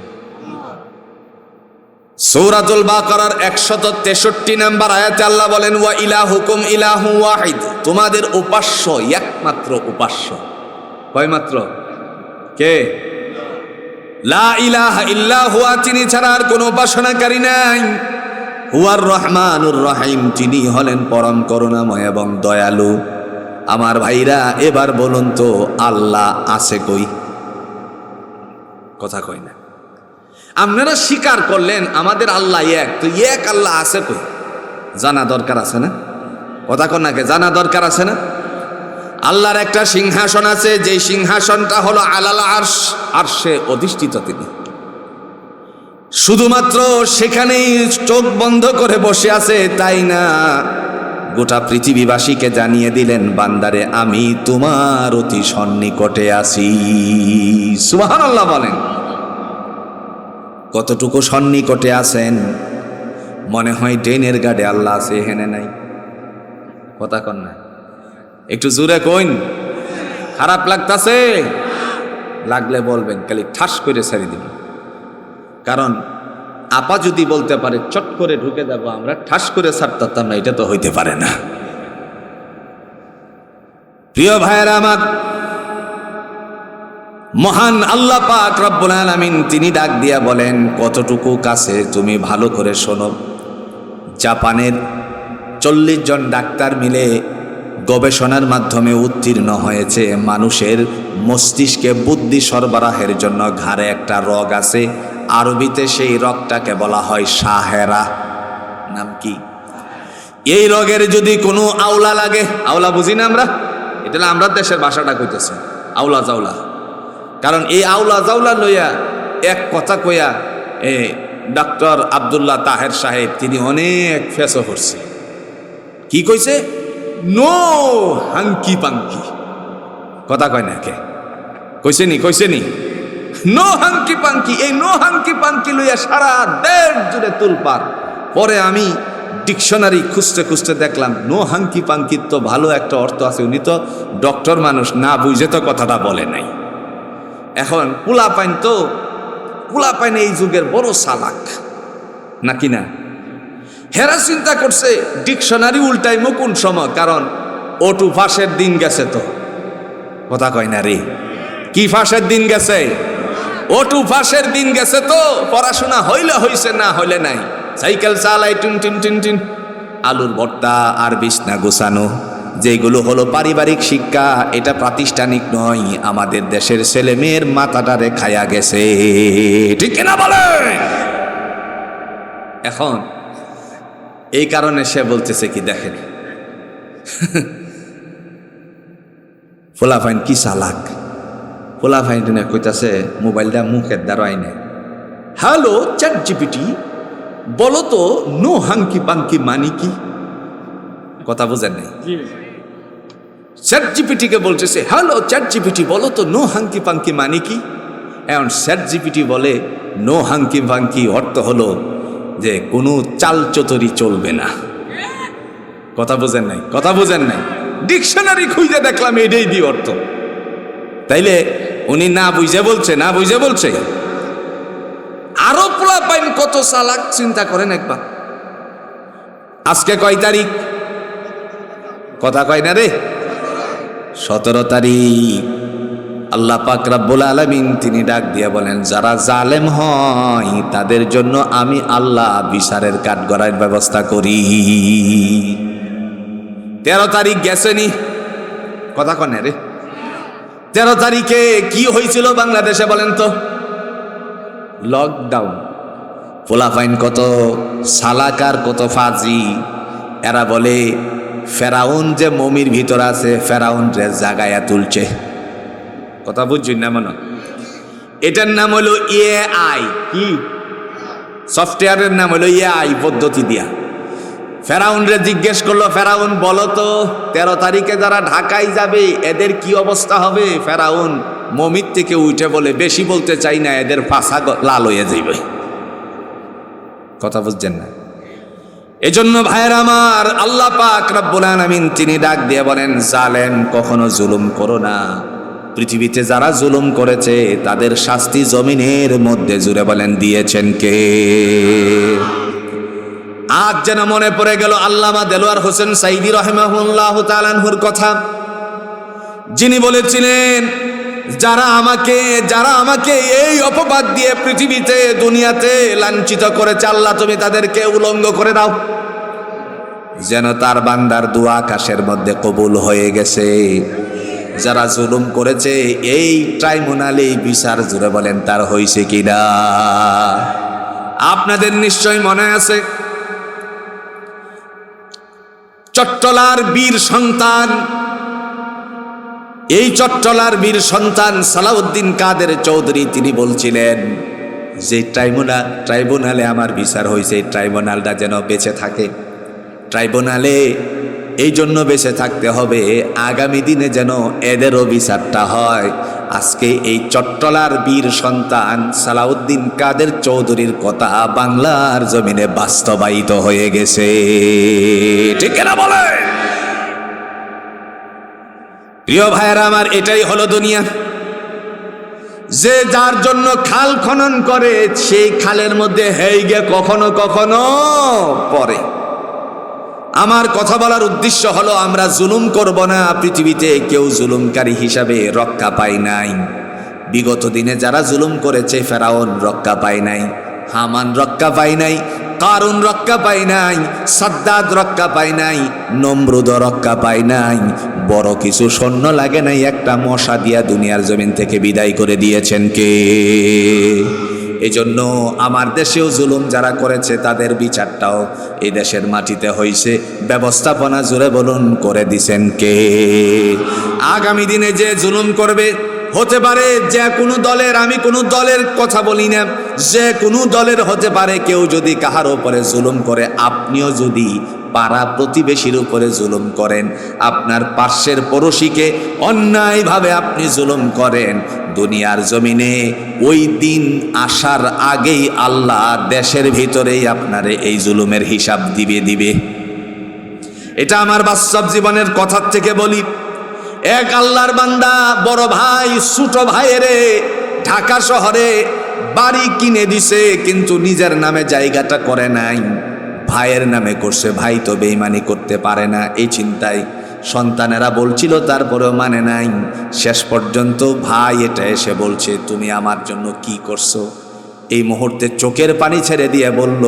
সূরাতুল বাকারার 163 নম্বর আয়াতে আল্লাহ বলেন, ওয়া ইলাহুকুম ইলাহু ওয়াহিদ, তোমাদের উপাস্য একমাত্র উপাস্য। কয়মাত্র? কে? লা ইলাহা ইল্লা হুয়া, তিনি ছাড়া আর কোনো উপাসনাকারী নাই। হুয়ার রহমানুর রহিম, তিনি হলেন পরম করুণাময় এবং দয়ালু। আমার ভাইরা, এবার বলুন তো আল্লাহ আছে কই? কথা কই না। আপনারা স্বীকার করলেন আমাদের আল্লাহ এক, তো এক আল্লাহ আছে কই? জানা দরকার আছে না? কথা কন নাকি? জানা দরকার আছে না? আল্লাহর একটা সিংহাসন আছে, যেই সিংহাসনটা হলো আলাল আরশ, আরশে অধিষ্ঠিত তিনি। শুধুমাত্র সেখানেই চোখ বন্ধ করে বসে আছে তাই না, গোটা পৃথিবীবাসীকে জানিয়ে দিলেন, বান্দারে আমি তোমার অতি সন্নিকটে আছি। সুবহানাল্লাহ বলেন। কতটুকু সন্নিকটে আছেন? মনে হয় ড্রেনের গাড়ে আল্লাহ আছে, এখানে নাই। কথা কন না, একটু জোরে কইন। খারাপ লাগতাছে? লাগলে বলবেন, খালি ঠাস করে ছেড়ে দিন। কারণ আপা যদি বলতে পারে চট করে ঢুকে যাবো, আমরা ঠাস করে ছাড়তাম না, এটা তো হইতে পারে না। প্রিয় ভাইয়েরা আমার, মহান আল্লাহ পাক রব্বুল আলামিন তিনি ডাক দিয়া বলেন, কতটুকু কাছে তুমি ভালো করে শোনো। জাপানের 40 জন ডাক্তার মিলে গবেষণার মাধ্যমে উত্তীর্ণ হয়েছে, মানুষের মস্তিষ্কে বুদ্ধি সরবরাহের জন্য ঘাড়ে একটা রগ আছে, আরবিতে সেই রগটাকে বলা হয় সাহেরা। নাম কি? এই রগের যদি কোনো আওলা লাগে, আওলা বুঝি না আমরা, এটা আমরা দেশের ভাষাটা কইতেছে আওলা জাওলা। কারণ এই আওলা জাওলা লইয়া এক কথা কইয়া ডক্টর আব্দুল্লাহ তাহের সাহেব তিনি অনেক ফেসো করছে। কি কইছে? No hanky panky. কথা কয় না কে? কইছে নি নো হাঙ্কি পাঙ্কি। এই নো হাঙ্কি পাঙ্কি লইয়া সারা দেশ জুড়ে তুলপার। পরে আমি ডিকশনারি খুঁজতে খুঁজতে দেখলাম নো হাঙ্কি পাঙ্কির তো ভালো একটা অর্থ আছে, উনি তো ডক্টর মানুষ, না বুঝে তো কথাটা বলে নাই। এখন পোলাপাইন এই যুগের বড় চালাক নাকি না? হেরা চিন্তা করছে ডিকশনারি উল্টাইমো কোন সময়, কারণ ওটু ফাঁসের দিন গেছে তো। কথা কয় না রে, কি ফাঁসের দিন গেছে? ওটু ফাঁসের দিন গেছে তো। পড়াশোনা হইলে হইছে, না হইলে নাই। সাইকেল চালাই টুন টুন টুন টুন, আলুর ভর্তা আর বিছনা গোছানো, যেগুলো হলো পারিবারিক শিক্ষা, এটা প্রাতিষ্ঠানিক নয়। আমাদের দেশের ছেলে মেয়ের মাথাটারে খায়া গেছে, ঠিক কিনা বলে? এখন এই কারণে সে বলতেছে কি দেখেন, ফোলাফাইন কি চালাক। ফোলাফাইন কইতাছে মোবাইলটা মুখের দ্বারা আইনে, হ্যালো চ্যাট জিপিটি বলো তো নো হাঙ্কি পাঙ্কি মানি কি? কথা বুঝেন নাই? চ্যাট জিপিটিকে বলতেছে, হ্যালো চ্যাট জিপিটি বলো তো নো হাঙ্কি পাঙ্কি মানি কি? এখন চ্যাট জিপিটি বলে নো হাঙ্কি পাঙ্কি অর্থ হলো যে কোনো চাল চতুরি চলবে না। কথা বুঝেন নাই? কথা বুঝেন নাই? ডিকশনারি খুঁজে দেখলাম এটাই দি অর্থ। তাইলে উনি না বুঝে বলছে, না বুঝে বলছে। আরো পোলাপাইন কত চালাক চিন্তা করেন একবার। আজকে কয় তারিখ? কথা কয় না রে? 17 তারিখ। আল্লাহ পাক রব্বুল আলামিন তিনি ডাক দিয়া বলেন, যারা জালেম হয় তাদের জন্য আমি আল্লাহ বিচারের কাঠগড়াইয়ের ব্যবস্থা করি। 13 তারিখ গেছেনি? কথা কনে রে? 13 তারিখে কি হয়েছিল বাংলাদেশে বলেন তো? লকডাউন। পোলাপাইন কত সালাকার, কত ফাজি। এরা বলে ফেরাউন যে মমির ভিতর আছে, ফেরাউন রে জাগায়া তুলছে। কথা বুঝছেন না? মনে এটার নাম হলো এআই। কি সফটওয়্যারের নাম হলো এআই পদ্ধতি দিয়া। ফেরাউন রে জিজ্ঞেস করলো, ফেরাউন বলো তো 13 তারিখে যারা ঢাকায় যাবে এদের কি অবস্থা হবে? ফেরাউন মমির থেকে উঠে বলে, বেশি বলতে চাই না, এদের পাছা লাল হয়ে যাবে। কথা বুঝছেন না? এজন্য ভাইয়ের আমার, আল্লাহ পাক রব্বুল আলামিন তিনি ডাক দিয়ে বলেন, জালেম কখনো জুলুম করো না। পৃথিবীতে যারা জুলুম করেছে তাদের শাস্তি জমিনের মধ্যে জুড়ে বলেন দিয়েছেন কে? আজ যেন মনে পড়ে গেল আল্লামা দেলোয়ার হোসেন সাইদি রাহিমাহুল্লাহ তাআলা আনহুর কথা, যিনি বলেছিলেন যারা আমাকে এই অপবাদ দিয়ে পৃথিবীতে দুনিয়াতে লাঞ্ছিত করেছে, আল্লাহ তুমি তাদেরকে উলঙ্গ করে দাও। যেন তার বান্দার দোয়া আকাশের মধ্যে কবুল হয়ে গেছে। যারা জুলুম করেছে এই ট্রাইব্যুনালে বিচার জুড়ে বলেন তার হয়েছে কিনা? আপনাদের নিশ্চয় মনে আছে চট্টলার বীর সন্তান, এই চট্টলার বীর সন্তান সালাউদ্দিন কাদের চৌধুরী তিনি বলছিলেন যে ট্রাইব্যুনালে আমার বিচার হয়েছে, এই ট্রাইব্যুনালটা যেন বেঁচে থাকে। ট্রাইব্যুনালে এই জন্য বেঁচে থাকতে হবে আগামী দিনে যেন এদেরও বিচারটা হয়। আজকে এই চট্টলার বীর সন্তান সালাউদ্দিন কাদের চৌধুরীর কথা বাংলার জমিনে বাস্তবায়িত হয়ে গেছে, ঠিক না বলে? প্রিয় ভাইয়েরা আমার, এটাই হলো দুনিয়া। যে যার জন্য খাল খনন করে সেই খালের মধ্যে হেইগে কখনো কখনো পড়ে। আমার কথা বলার উদ্দেশ্য হলো আমরা জুলুম করব না। পৃথিবীতে কেউ জুলুমকারী হিসাবে রক্ষা পায় নাই। বিগত দিনে যারা জুলুম করেছে, ফেরাউন রক্ষা পায় নাই, হামান রক্ষা পায় নাই, কারুন রক্ষা পায় নাই, সাদ্দাদ রক্ষা পায় নাই, নমরুদ রক্ষা পায় নাই। বড় কিছু সৈন্য লাগে নাই, একটা মশা দিয়া দুনিয়ার জমিন থেকে বিদায় করে দিয়েছেন কে? এজন্য আমার দেশেও জুলুম যারা করেছে তাদের বিচারটাও এই দেশের মাটিতে হয়েছে। ব্যবস্থাপনা জুড়ে বলুন করে দিছেন কে? আগামী দিনে যে জুলুম করবে, হতে পারে যে কোনো দলের, আমি কোনো দলের কথা বলি না, যে কোনো দলের হতে পারে, কেউ যদি কাহার উপরে জুলুম করে, আপনিও যদি পাড়া প্রতিবেশীর উপরে জুলুম করেন, আপনার পার্শ্বের পড়োশীকে অন্যায়ভাবে আপনি জুলুম করেন, দুনিয়ার জমিনে ওই দিন আসার আগেই আল্লাহ দেশের ভিতরেই আপনারে এই জুলুমের হিসাব দিবে। এটা আমার বাস্তব জীবনের কথার থেকে বলি। এক আল্লাহর বান্দা বড় ভাই ছোট ভাইয়েরে ঢাকা শহরে বাড়ি কিনে দিছে, কিন্তু নিজের নামে জায়গাটা করে নাই, ভাইয়ের নামে করছে। ভাই তো বেঈমানি করতে পারে না, এই চিন্তায় সন্তানেরা বলছিল, তারপরেও মানে নাই। শেষ পর্যন্ত ভাই এটা এসে বলছে, তুমি আমার জন্য কি করছো? এই মুহূর্তে চোখের পানি ছেড়ে দিয়ে বলল,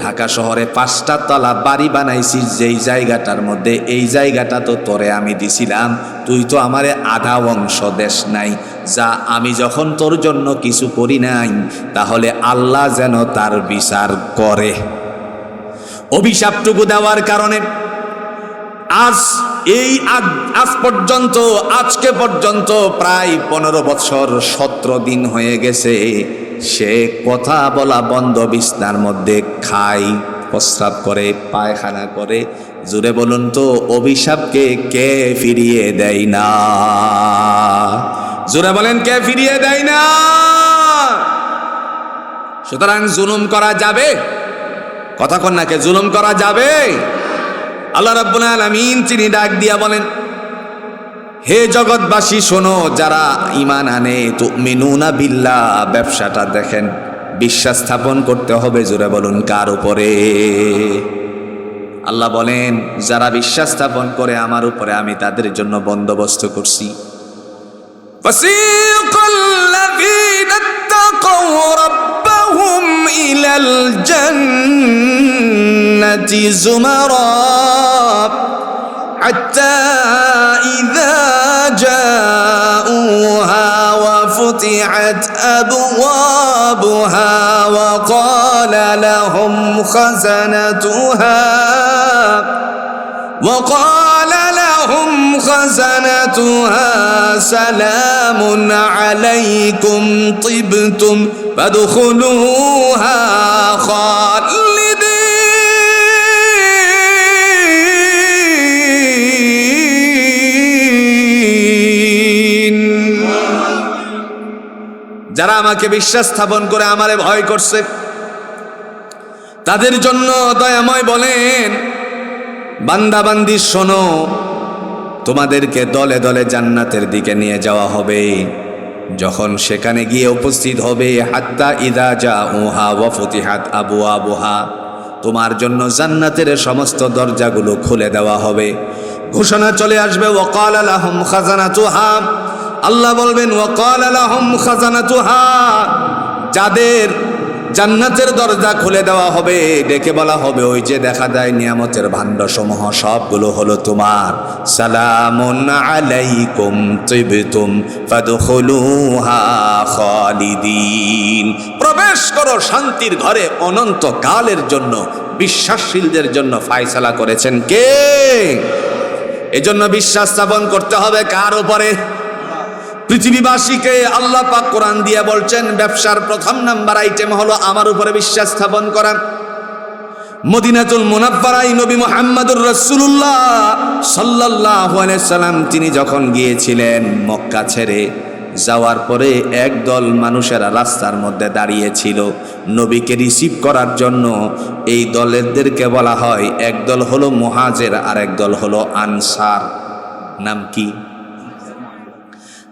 ঢাকা শহরে 5টা তলা বাড়ি বানাইছিস, যেই জায়গাটার মধ্যে এই জায়গাটা তো তোরে আমি দিছিলাম, তুই তো আমারে আধা অংশ দেশ নাই। যা আমি যখন তোর জন্য কিছু করি নাই, তাহলে আল্লাহ যেন তার বিচার করে। অভিশাপটুকু দেওয়ার কারণে আজকে পর্যন্ত প্রায় 15 বছর 17 দিন হয়ে গেছে, সে কথা বলা বন্ধ, বিছনার মধ্যে খায়, প্রস্রাব করে, পায়খানা করে। জুড়ে বলুন তো অভিশাপকে কে ফিরিয়ে দেয় না? জুড়ে বলেন কে ফিরিয়ে দেয় না? সুতরাং জুলুম করা যাবে? কথা কন না, কে জুলুম করা যাবে? আল্লাহ রাব্বুল আলামিন তিনি ডাক দিয়া বলেন, হে জগৎবাসী শোনো, যারা ঈমান আনে, তুমিনুনা বিল্লাহ, ব্যবসাটা দেখেন, বিশ্বাস স্থাপন করতে হবে। জোরে বলুন কার উপরে? আল্লাহ বলেন যারা বিশ্বাস স্থাপন করে আমার উপরে, আমি তাদের জন্য বন্দোবস্ত করছি। ফাসিকাল্লাযীনা ইত্তাকাউ রাব্বাহুম ইলাল জান্নাতি যুমারা হাত্তা ইযা জাউহা ওয়া ফুতিহাত আবওয়াবুহা ওয়া ক্বালা লাহুম খাযানাতুহা সালামুন আলাইকুম তিবতুম ফাদখুলুহা খালিদিন। যারা আমাকে বিশ্বাস স্থাপন করে আমারে ভয় করছে, তাদের জন্য দয়াময় বলেন, বান্দা বান্দি শোনো, তোমাদেরকে দলে দলে জান্নাতের দিকে নিয়ে যাওয়া হবে। যখন সেখানে গিয়ে উপস্থিত হবে, হাত্তা ইদা জাউহা ওয়া ফুতিহাত আবওয়াবুহা, তোমার জন্য জান্নাতের সমস্ত দরজাগুলো খুলে দেওয়া হবে। ঘোষণা চলে আসবে, ওয়াকালা লাহুম খাজানাতুহা, আল্লাহ বলবেন ওয়াকালা লাহুম খাজানাতুহা, যাদের জান্নাতের দরজা খুলে দেওয়া হবে ডেকে বলা হবে, ওই যে দেখা যায় নিয়ামতের ভাণ্ডসমূহ সবগুলো হলো তোমার। সালামুন আলাইকুম তিবতুম ফাদখুলুহা খালিদিন, প্রবেশ করো শান্তির ঘরে অনন্তকালের জন্য। বিশ্বাসশীলদের জন্য ফয়সালা করেছেন কে? এজন্য বিশ্বাস স্থাপন করতে হবে কার উপরে? পৃথিবীবাসীকে আল্লাহ পাক কোরআন দিয়ে বলছেন, ব্যবসার প্রথম নাম্বার আইটেম হলো আমার উপরে বিশ্বাস স্থাপন করা। মদিনাতুল মুনাফফারায় নবী মুহাম্মদুর রাসূলুল্লাহ সাল্লাল্লাহু আলাইহি সাল্লাম তিনি যখন গিয়েছিলেন মক্কা ছেড়ে যাওয়ার পরে, একদল মানুষেরা রাস্তার মধ্যে দাঁড়িয়েছিল নবীকে রিসিভ করার জন্য। এই দলেরদেরকে বলা হয়, একদল হলো মুহাজির আর একদল হলো আনসার। নাম কি?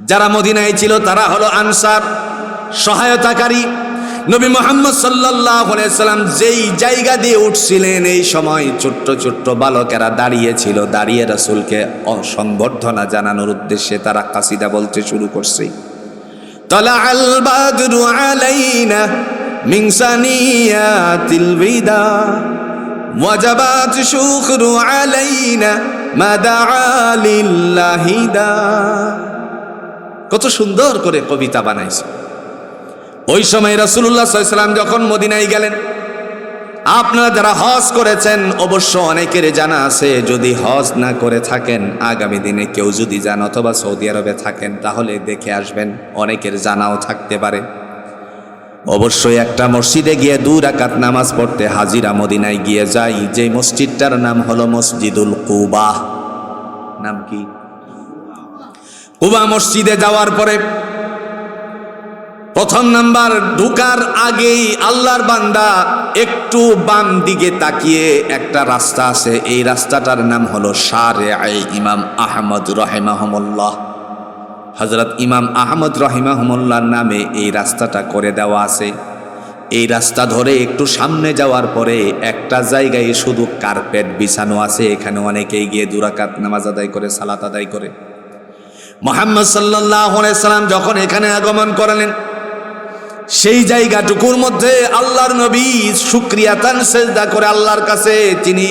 যারা মদিনায় ছিল তারা হলো আনসার, সহায়তাকারী। নবী মুহাম্মদ সাল্লাল্লাহু আলাইহি সাল্লাম যেই জায়গা দিয়ে উঠছিলেন, এই সময় ছোট্ট ছোট্ট বালকেরা দাঁড়িয়েছিল। দাঁড়িয়ে রাসূলকে সংবর্ধনা জানানোর উদ্দেশ্যে তারা কাসিদা বলতে শুরু করছে। তালাআল বাদরু আলাইনা মিন সানিয়াতিল বিদা ওয়াজাবাত শুকরু আলাইনা মা দাআ লিল্লাহি দা। কত সুন্দর করে কবিতা বানাইছে। ওই সময় রাসূলুল্লাহ সাল্লাল্লাহু আলাইহি ওয়াসাল্লাম যখন মদিনায় গেলেন, আপনারা যারা হজ করেছেন অবশ্য অনেকের জানা আছে, যদি হজ না করে থাকেন আগামী দিনে কেউ যদি যান অথবা সৌদি আরবে থাকেন তাহলে দেখে আসবেন, অনেকের জানাও থাকতে পারে। অবশ্যই একটা মসজিদে গিয়ে 2 রাকাত নামাজ পড়তে হাজিরা মদিনায় গিয়ে যাই, যে মসজিদটার নাম হলো মসজিদুল কুবা। নাম কি? কুবা মসজিদে যাওয়ার পরে প্রথম নাম্বার ঢুকার আগেই আল্লাহর বান্দা একটু বাম দিকে তাকিয়ে একটা রাস্তা আছে, এই রাস্তাটার নাম হলো শারিআয়ে ইমাম আহমদ রাহিমাহুমুল্লাহ। হযরত ইমাম আহমদ রাহিমাহুমুল্লাহর নামে এই রাস্তাটা করে দেওয়া আছে। এই রাস্তা ধরে একটু সামনে যাওয়ার পরে একটা জায়গায় শুধু কার্পেট বিছানো আছে, এখানে অনেকেই গিয়ে 2 রাকাত নামাজ আদায় করে, সালাত আদায় করে। মুহাম্মদ সাল্লাল্লাহু আলাইহি সাল্লাম যখন এখানে আগমন করলেন, সেই জায়গাটুকুর মধ্যে আল্লাহর নবী শুকরিয়াতান সেজদা করে আল্লাহর কাছে তিনি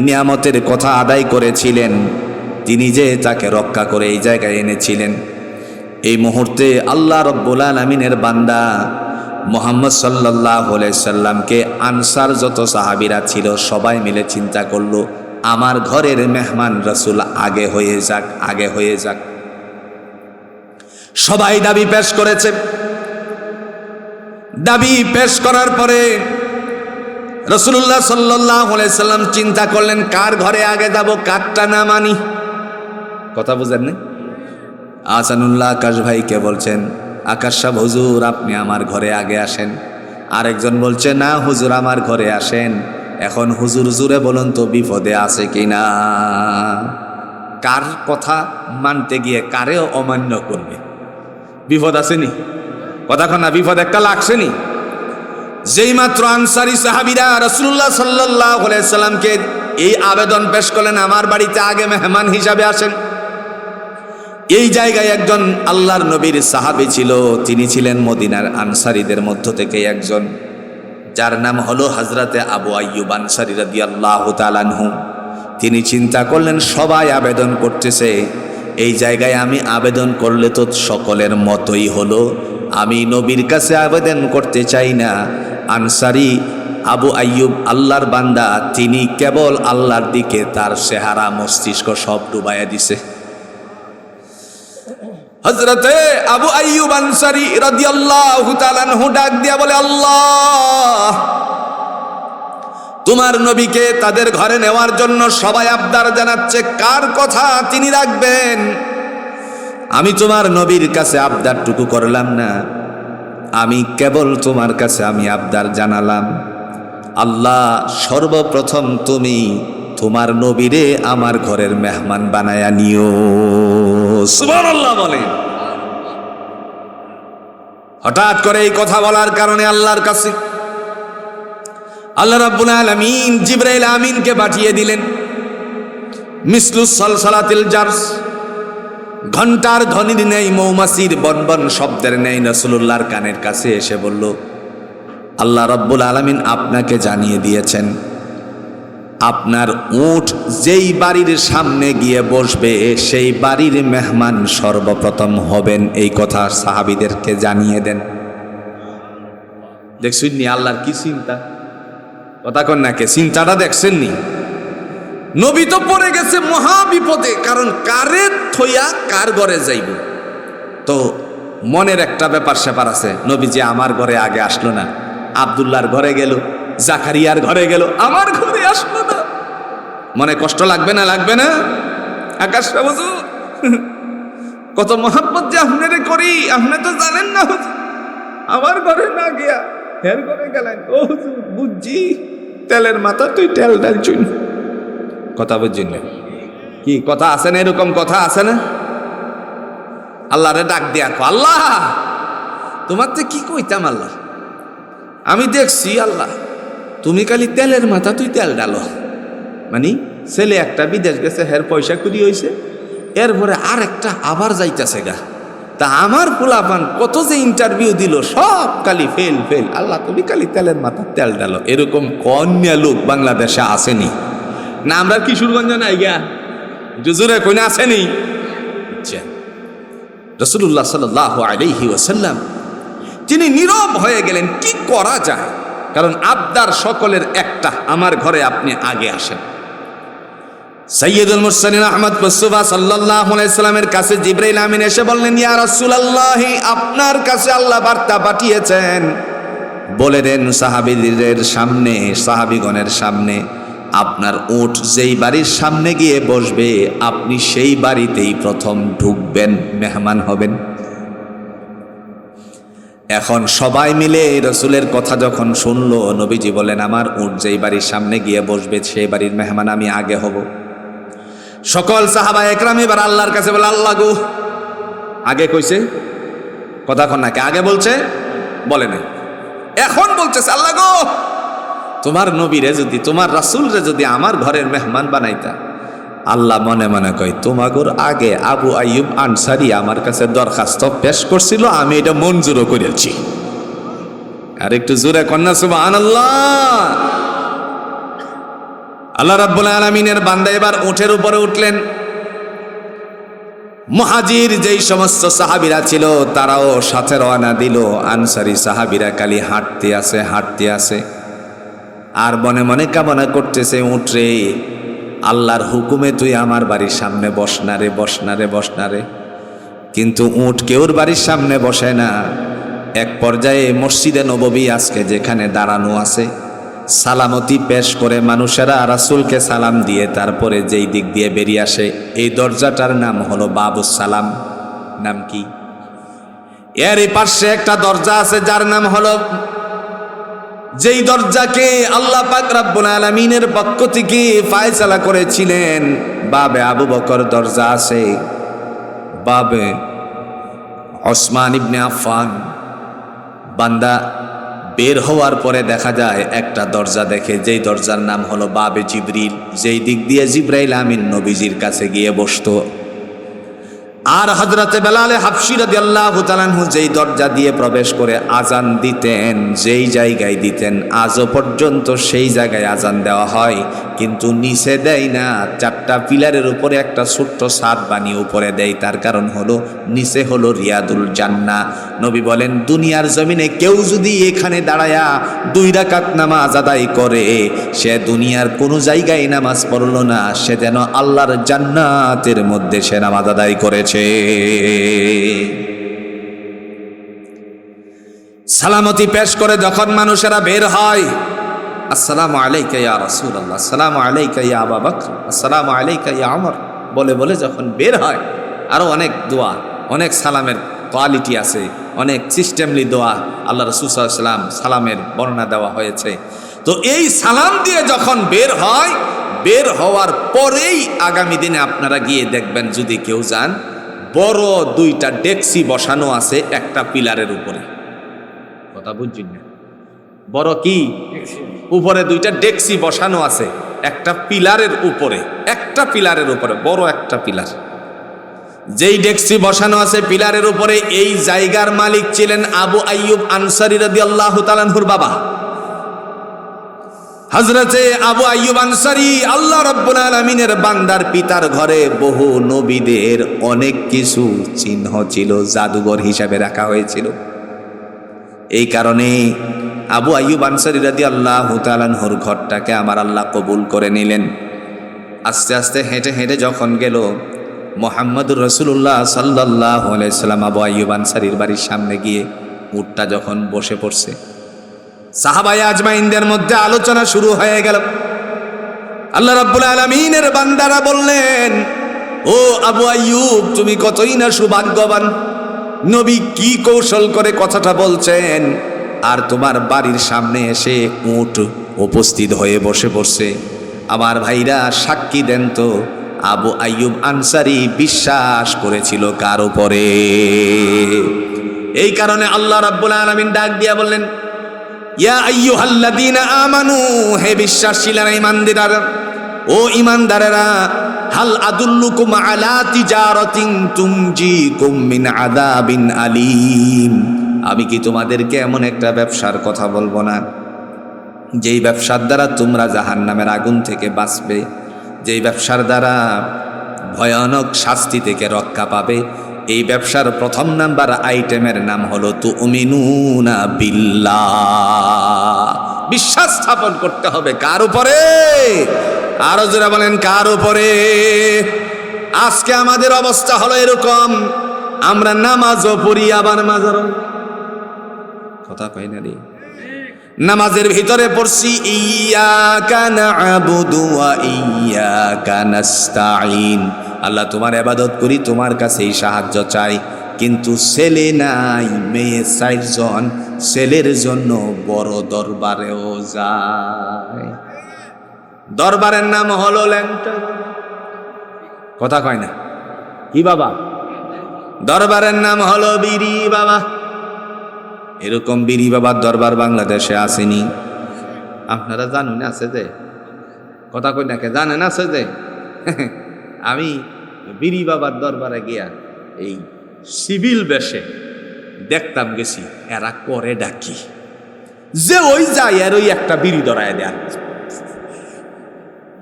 নিয়ামতের কথা আদায় করেছিলেন, তিনি যে তাকে রক্ষা করে এই জায়গায় এনেছিলেন। এই মুহূর্তে আল্লাহ রব্বুল আলামিনের বান্দা মুহাম্মদ সাল্লাল্লাহু আলাইহি সাল্লামকে আনসার যত সাহাবীরা ছিল সবাই মিলে চিন্তা করলো, আমার ঘরের মেহমান রাসূল আগে হয়ে যাক, আগে হয়ে যাক। সবাই দাবি পেশ করেছে। দাবি পেশ করার পরে রাসূলুল্লাহ সাল্লাল্লাহু আলাইহি সাল্লাম চিন্তা করলেন, কার ঘরে আগে যাব, কারটা না মানি। কথা বুঝেন না? আহসানুল্লাহ আকাশ ভাইকে বলছেন, আকাশ সাহেব হুজুর আপনি আমার ঘরে আগে আসেন। আরেকজন বলছে, না হুজুর আমার ঘরে আসেন। এখন হুজুর জুরে বলুন তো বিপদে আছে কিনা? কার কথা মানতে গিয়ে কারেও অমান্য করবে? বিপদ আসেনি? কথা না, বিপদ একটা লাগছেনি। যেই মাত্র আনসারী সাহাবীরা রাসূলুল্লাহ সাল্লাল্লাহু আলাইহি সাল্লামকে এই আবেদন পেশ করলেন, আমার বাড়িতে আগে মেহমান হিসাবে আসেন। এই জায়গায় একজন আল্লাহর নবীর সাহাবী ছিল, তিনি ছিলেন মদিনার আনসারীদের মধ্য থেকে একজন, যার নাম হলো হযরতে আবু আইয়ুব আনসারী রাদিয়াল্লাহু তাআলা আনহু। তিনি চিন্তা করলেন, সবাই আবেদন করতেছে, এই জায়গায় আমি আবেদন করলে তো সকলের মতই হলো, আমি নবীর কাছে আবেদন করতে চাই না। আনসারী আবু আইয়ুব আল্লাহর বান্দা, তিনি কেবল আল্লাহর দিকে তার চেহারা মস্তিষ্ক সব ডুবাইয়া দিছে। হযরতে আবু আইয়ুব আনসারী রাদিয়াল্লাহু তাআলা আনহু ডাক দিয়া বলে, আল্লাহ, তোমার নবীকে তাদের ঘরে নেওয়ার জন্য সবাই আবদার জানাচ্ছে, কার কথা তিনি রাখবেন? আমি তোমার নবীর কাছে আবদারটুকু করলাম না, আমি কেবল তোমার কাছে আমি আবদার জানালাম, আল্লাহ সর্বপ্রথম তুমি তোমার নবীরে আমার ঘরের মেহমান বানায়া নিও। সুবহানাল্লাহ বলেন। হঠাৎ করে এই কথা বলার কারণে আল্লাহর কাছে আল্লাহ রাব্বুল আলামিন জিবরাইল আমিনকে পাঠিয়ে দিলেন। মিসলুস সালসালাতিল জারস, ঘন্টার ধ্বনির নেই, মৌমাছির বনবন শব্দের নেই, রাসূলুল্লাহর কানের কাছে এসে বলল, আল্লাহ রাব্বুল আলামিন আপনাকে জানিয়ে দিয়েছেন আপনার উট যেই বাড়ির সামনে গিয়ে বসবে সেই বাড়ির মেহমান সর্বপ্রথম হবেন। এই কথা সাহাবীদেরকে জানিয়ে দেন। দেখছেন নি আল্লাহর কি চিন্তা? কথা কন নাকি? চিন্তাটা দেখছেন নি? নবী তো পড়ে গেছে মহা বিপদে, কারণ কারে থইয়া কার ঘরে যাইব। তো মনের একটা ব্যাপার স্যাপার আছে, নবী যে আমার ঘরে আগে আসলো না, আব্দুল্লাহর ঘরে গেল, জাকারিয়ার ঘরে গেল, আমার ঘরে আসলো না। মনে কষ্ট লাগবে না? লাগবে না? আকাশটা হুজুর কত মহাব্বত যে আপনারে করি, আপনি তো জানেন না হুজুর। আমার ঘরে না গিয়া হের ঘরে গেলেন। ও হুজুর বুঝছি, তেলের মাথা তুই তেল ডাল চুন। কথা বুঝছেন না? কি কথা আছে না? এরকম কথা আছে না? আল্লাহরে ডাক দিয়া কো, আল্লাহ তোমার তো কি কইতাম আল্লাহ, আমি দেখছি আল্লাহ তুমি খালি তেলের মাথা তুই তেল ডালো। মানে ছেলে একটা বিদেশ গেছে, হের পয়সা কুড়ি হয়েছে, এরপরে আর একটা আবার যাইতেছে গা। তা আমার পোলাপান কত যে ইন্টারভিউ দিল, সব খালি ফেল ফেল। আল্লাহ তুমি খালি তেলের মাথা তেল ডালো। এরকম কন্যা লোক বাংলাদেশে আসেনি না? আমরা কিশোরগঞ্জ নাই গা জুজুরে কইনা আসেনি? রাসূলুল্লাহ সাল্লাল্লাহু আলাইহি ওয়াসাল্লাম তিনি নীরব হয়ে গেলেন। কি করা যায়? কারণ আবদার সকলের একটা, আমার ঘরে আপনি আগে আসেন। সাইয়্যিদুল মুরসালিন আহমদ মুস্তাফা সাল্লাল্লাহু আলাইহি ওয়াসাল্লামের কাছে জিবরাইল আমিন এসে বললেন, ইয়া রাসূলুল্লাহ, আপনার কাছে আল্লাহ বার্তা পাঠিয়েছেন, বলে দেন সাহাবীদের সামনে, সাহাবীগণের সামনে আপনার উট যেই বাড়ির সামনে গিয়ে বসবে আপনি সেই বাড়িতেই প্রথম ঢুকবেন, মেহমান হবেন। এখন সবাই মিলে রসুলের কথা যখন শুনলো, নবীজি বলেন, আমার উট যেই বাড়ির সামনে গিয়ে বসবে সেই বাড়ির মেহমান আমি আগে হব। সকল সাহাবা একরাম এবার আল্লাহর কাছে বলে, আল্লাহ গো, আগে কইছে কথা কন নাকি? আগে বলছে বলে নাই, এখন বলতেছে আল্লাহ গো, তোমার নবীরে যদি, তোমার রাসূলরে যদি আমার ঘরের মেহমান বানাইতা। আল্লাহ মনে মনে কয়, তোমাগোর আগে আবু আইয়ুব আনসারী আমার কাছে দরখাস্ত পেশ করছিল, আমি এটা মঞ্জুরও করেছি। আর একটু জোরে কন্যা সুবহানাল্লাহ। আল্লাহ রাব্বুল আলামিনের বান্দা এবার উটের উপরে উঠলেন। মুহাজির যেই সমস্ত সাহাবীরা ছিল তারাও সাথে রওনা দিল। আনসারী সাহাবীরা খালি হাঁটতে আছে, হাঁটতে আছে, আর মনে মনে কামনা করতেছে, উঠরে আল্লাহর হুকুমে তুই আমার বাড়ির সামনে বসনারে, বসনারে, বসনারে। কিন্তু উট কেউর বাড়ির সামনে বসে না। এক পর্যায়ে মসজিদে নববী আজকে যেখানে দাঁড়ানো আছে, সালামতি পেশ করে মানুষেরা রাসূলকে সালাম দিয়ে তারপরে যেই দিক দিয়ে বেরিয়ে আসে, এই দরজাটার নাম হলো বাবুস সালাম। নাম কি? এর এই পাশে একটা দরজা আছে যার নাম হলো, যেই দরজাকে আল্লাহ পাক রব্বুল আলামিনের পক্ষ থেকে ফয়সালা করেছিলেন, বাবে আবু বকর দরজা আছে, বাবে ওসমান ইবনে আফফান। বান্দা বের হওয়ার পরে দেখা যায় একটা দরজা দেখে, যেই দরজার নাম হলো বাবে জিবরিল, যেই দিক দিয়ে জিবরাইল আমিন নবীজির কাছে গিয়ে বসতো। আর হযরতে বেলাল হাবশী রাদিয়াল্লাহু তাআলা আনহু যেই দরজা দিয়ে প্রবেশ করে আজান দিতেন, যেই জায়গায় দিতেন আজও পর্যন্ত সেই জায়গায় আজান দেওয়া হয়, কিন্তু নিচে দেয় না। চারটা পিলারের উপরে একটা ছোট্ট ছাদ বানিয়ে উপরে দেয়। তার কারণ হলো নিচে হলো রিয়াদুল জান্নাহ। নবী বলেন, দুনিয়ার জমিনে কেউ যদি এখানে দাঁড়ায়া 2 রাকাত নামাজ আদায় করে, সে দুনিয়ার কোনো জায়গায় নামাজ পড়লো না, সে যেন আল্লাহর জান্নাতের মধ্যে সে নামাজ আদায় করেছে। সালামতি পেশ করে যখন মানুষেরা বের হয়, আসসালামু আলাইকা ইয়া রাসূলুল্লাহ, আসসালামু আলাইকা ইয়া আবু বকর, আসসালামু আলাইকা ইয়া ওমর বলে বলে যখন বের হয়, আরো অনেক দোয়া, অনেক সালামের কোয়ালিটি আছে, অনেক সিস্টেমলি দোয়া আল্লাহ রাসূল সাল্লাল্লাহু আলাইহি ওয়াসাল্লাম সালামের বর্ণনা দেওয়া হয়েছে। তো এই সালাম দিয়ে যখন বের হয়, বের হওয়ার পরেই আগামী দিনে আপনারা গিয়ে দেখবেন, যদি কেউ যান, বড় দুইটা ডেকসি বসানো আছে একটা পিলারের উপরে। কথা বুঝছেন না? বড় কি উপরে দুইটা ডেকসি বসানো আছে একটা পিলারের উপরে, একটা পিলারের উপরে, বড় একটা পিলার। যেই ডেকসি বসানো আছে পিলারের উপরে, এই জায়গার মালিক ছিলেন আবু আইয়ুব আনসারী রাদিয়াল্লাহু তাআলা আনহুর বাবা হযরতে আবু আইয়ুব আনসারী। আল্লাহ রাব্বুল আলামিনের বান্দার পিতার ঘরে বহু নবীদের অনেক কিছু চিহ্ন ছিল, জাদুঘর হিসাবে রাখা হয়েছিল। এই কারণে আবু আইয়ুব আনসারী রাদিয়াল্লাহু তাআলা আনহুর ঘরটাকে আমার আল্লাহ কবুল করে নিলেন। আস্তে আস্তে হেঁটে হেঁটে যখন গেল, মুহাম্মদুর রাসূলুল্লাহ সাল্লাল্লাহু আলাইহি সাল্লাম আবু আইয়ুব আনসারীর বাড়ির সামনে গিয়ে উটটা যখন বসে পড়ছে, সাহাবায়ে আজমাইনদের মধ্যে আলোচনা শুরু হয়ে গেল। আল্লাহ রাব্বুল আলামিনের বান্দারা বললেন, ও আবু আইয়ুব, তুমি কতই না সৌভাগ্যবান, নবী কি কৌশল করে কথাটা বলছেন, আর তোমার বাড়ির সামনে এসে উট উপস্থিত হয়ে বসে পড়ছে। আমার ভাইরা সাক্ষী দেন তো, আবু আইয়ুব আনসারী বিশ্বাস করেছিল কার উপরে? এই কারণে আল্লাহ রাব্বুল আলামিন ডাক দিয়া বললেন, ইয়া আইয়ুহাল্লাযীনা আমানু, হে বিশ্বাসীরা, ঈমানদারেরা, ও ঈমানদারেরা, হাল আদুল্লুকুম আলা তিজারাতিন তুনজিকুম মিন আযাবিন আলীম, আমি কি তোমাদেরকে এমন একটা ব্যবসার কথা বলবো না, যেই ব্যবসার দ্বারা তোমরা জাহান্নামের আগুন থেকে বাঁচবে, যেই ব্যবসার দ্বারা ভয়ানক শাস্তি থেকে রক্ষা পাবে? এই ব্যবসার প্রথম নাম্বার আইটেমের নাম হলো তুমিনুনা বিল্লাহ, বিশ্বাস স্থাপন করতে হবে। কার উপরে? আরো যারা বলেন কার উপরে? আজকে আমাদের অবস্থা হলো এরকম, আমরা নামাজও পড়ি আবার মাজারও, কথা কই না রে, নামাজের ভিতরে পড়ছি ইয়াকা না'বুদু ওয়া ইয়াকা নাস্তাঈন, আল্লাহ তোমার ইবাদত করি, তোমার কাছেই সাহায্য চাই, কিন্তু ছেলে নাই, মেয়ে 4 জন, ছেলের জন্য বড় দরবারেও যায়। দরবারের নাম হলো ল্যাংটা, কথা কয় না কি বাবা? দরবারের নাম হলো বিড়ি বাবা। এরকম বিড়ি বাবার দরবার বাংলাদেশে আসেনি? আপনারা জানুন আছে যে, কথা কই নাকি জানেন আছে যে? আমি বিড়ি বাবার দরবারে গিয়া এই সিভিল বেশে দেখতাম গেছি, এরা করে ডাকি যে ওই যায় আর ওই একটা বিড়ি ধরায় দেয়,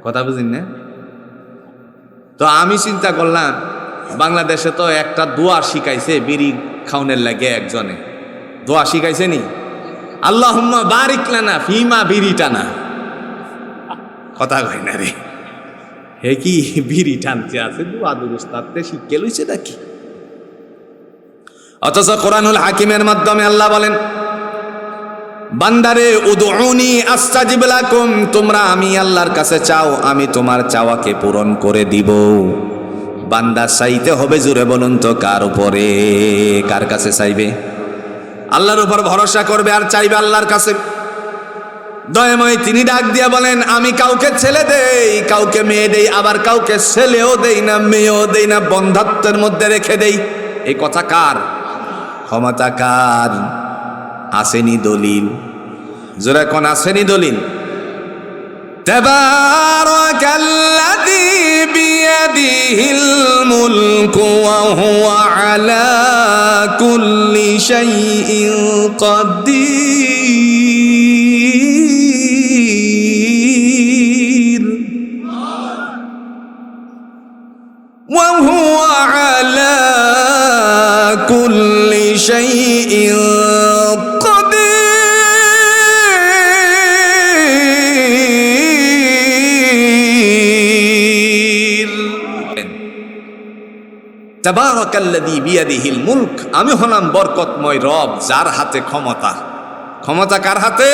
কথা বুঝিন না? তো আমি চিন্তা করলাম, বাংলাদেশে তো একটা দোয়া শিখাইছে বিড়ি খাওনের লাগে, একজনে দোয়া শিখাইছে নি, আল্লাহুম্মা বারিক লানা ফিমা বিড়ি টানা, কথা কয় না রে, হে কি বিড়ি টানতে আছে, দোয়া দুরুস্তাতে শিখে লইছে নাকি? অথচ কোরআনুল হাকিমের মাধ্যমে আল্লাহ বলেন, বান্দারে উদউনি আস্তাজিব লাকুম, তোমরা আমি আল্লাহর কাছে চাও, আমি তোমার চাওয়াকে পূরণ করে দিব। বান্দা চাইতে হবে, জোরে বলুন তো কার উপরে? কার কাছে চাইবে? আল্লাহর উপর ভরসা করবে আর চাইবে আল্লাহর কাছে। দয়াময় তিনি ডাক দিয়া বলেন, আমি কাউকে ছেলে দেই, কাউকে মেয়ে দেই, আবার কাউকে ছেলেও দেই না, মেয়েও দেই না, বন্ধাত্বের মধ্যে রেখে দেই। এই কথা কার? ক্ষমতা কার? আসেনি দলিল? জোরে কোন আসেনি দলিল? তাবারাকাল্লাযী বিয়াদিহিল মুলকু ওয়া হুয়া আলা কুল্লি শাইইন কাদির ওয়া হুয়া আলা কুল্লি শাইইন তাবারাকাল্লাযী বিয়াদিহিল মুলক, আমি হলাম বরকতময় রব, যার হাতে ক্ষমতা। ক্ষমতা কার হাতে?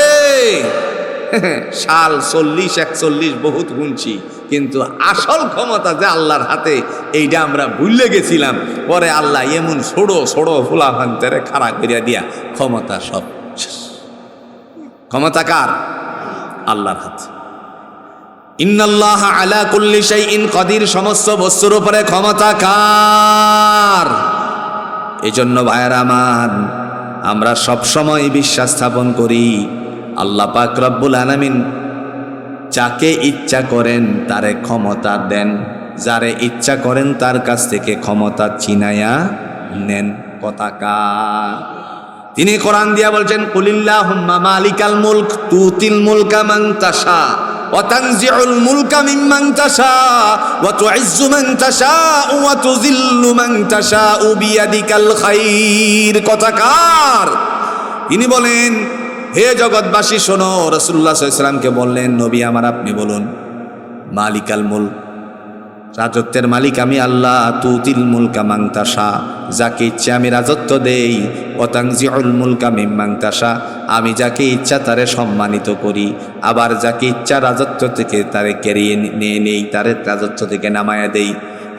সাল 40-41 বহুত গুনছি, কিন্তু আসল ক্ষমতা যে আল্লাহর হাতে, এইটা আমরা ভুলে গেছিলাম। পরে আল্লাহ এমন ছোড়ো ছোড়ো ফুলাফান্তেরে খাড়া করিয়া দিয়া ক্ষমতা সব শেষ। ক্ষমতা কার? আল্লাহর হাতে। ইন্নাল্লাহ আলা কুল্লি শাইইন কাদির, সমস্ত বস্তুর উপরে ক্ষমতা কার? এজন্য ভাইয়েরা আমার, আমরা সব সময় বিশ্বাস স্থাপন করি আল্লাহ পাক রব্বুল আলামিন যাকে ইচ্ছা করেন তারে ক্ষমতা দেন, যারে ইচ্ছা করেন তার কাছ থেকে ক্ষমতা ছিনাইয়া নেন। কথা কার? তিনি কোরআন দিয়া বলছেন, কুলিল্লাহুম্মা মালিকাল মুলক তুতিল মুলকা মান তাশা ওয়া তানজিউল মুলকা মিম্মান তাশা ওয়া তুইজ্জু মান তাশা ওয়া তুযিল্লু মান তাশা বিয়াদিকাল খাইর। কথা কার? তিনি বলেন, হে জগৎবাসী শোনো। রাসূলুল্লাহ সাল্লাল্লাহু আলাইহি ওয়াসাল্লামকে বললেন, নবী আমার আপনি বলুন, মালিকাল মুলক, রাজত্বের মালিক আমি আল্লাহ। তুতিল মুলকা মান তাশা, যাকে ইচ্ছা আমি রাজত্ব দেই। ওয়া তানজিউল মুলকা মিম্মান তাশা, আমি যাকে ইচ্ছা তারে সম্মানিত করি, আবার যাকে ইচ্ছা রাজত্ব থেকে তারে কেড়িয়ে নিয়ে নেই, তারে রাজত্ব থেকে নামায়া দেই।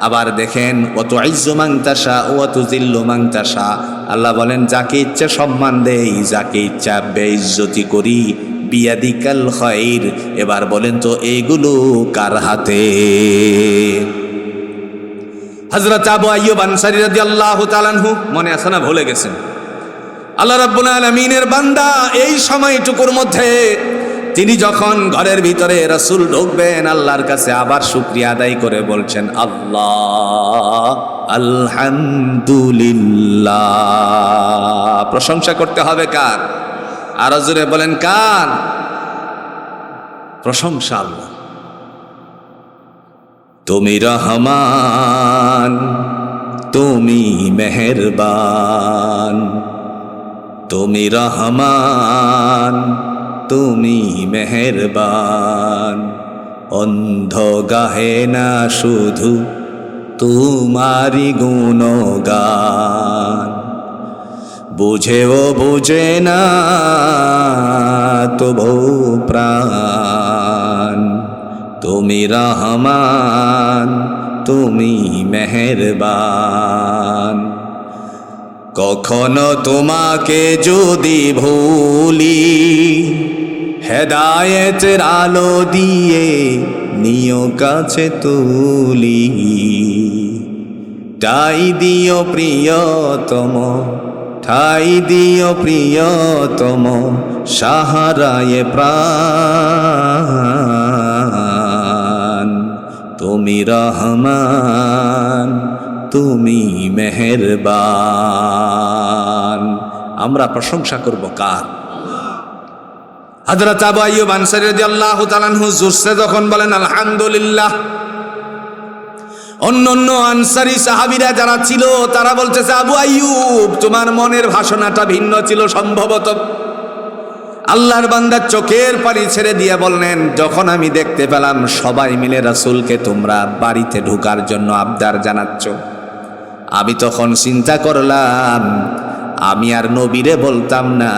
আবার দেখেন, ওয়া তুইজ্জু মান তাশা ওয়া তুযিল্লু মান তাশা, আল্লাহ বলেন যাকে ইচ্ছা সম্মান দেই, যাকে ইচ্ছা বেইজ্জতি করি। বিয়াদিকাল খাইর, এবার বলেন তো এইগুলো কার হাতে? হযরত আবু আইয়ুব আনসারী রাদিয়াল্লাহু তাআলা আনহু, মনে আছে না? ভুলে গেছেন? আল্লাহ রাব্বুল আলামিনের বান্দা, এই সময়টুকুর মধ্যে তিনি যখন ঘরের ভিতরে রাসূল ঢুকবেন, আল্লাহর কাছে আবার শুকরিয়া আদায় করে বলছেন, আল্লাহ আলহামদুলিল্লাহ। প্রশংসা করতে হবে কার? আরো জোরে বলেন, কার? প্রশংসা আল্লাহ। তুমি রহমান, তুমি মেহেরবান, তুমি রহমান, তুমি মেহেরবান। অন্ধ গাহে না শুধু তোমারি গুণগান, বুঝেও বুঝে না তবু প্রাণ। তুমি রহমান, তুমি মেহেরবান। কখনো তোমাকে যদি ভুলি, হেদায়েতের আলো দিয়ে নিও কাছে তুলি। ঠাই দিও প্রিয়তম, ঠাই দিও প্রিয়তম, সাহারায়ে প্রাণ। তুমি রহমান, তুমি মেহেরবান। আমরা প্রশংসা করব কার? হযরত আবু আইয়ুব আনসারী রাদিয়াল্লাহু তাআলা আনহু জোরসে যখন বলেন আলহামদুলিল্লাহ, অন্যান্য আনসারী সাহাবীরা যারা ছিল তারা বলতেছে, আবু আইয়ুব তোমার মনের ভাষণাটা ভিন্ন ছিল সম্ভবত। আল্লাহর বান্দা চোখের পানি ছেড়ে দিয়ে বললেন, যখন আমি দেখতে পেলাম সবাই মিলে রাসূলকে তোমরা বাড়িতে ঢোকার জন্য আবদার জানাচ্ছ, আমি তখন চিন্তা করলাম আমি আর নবীরে বলতাম না,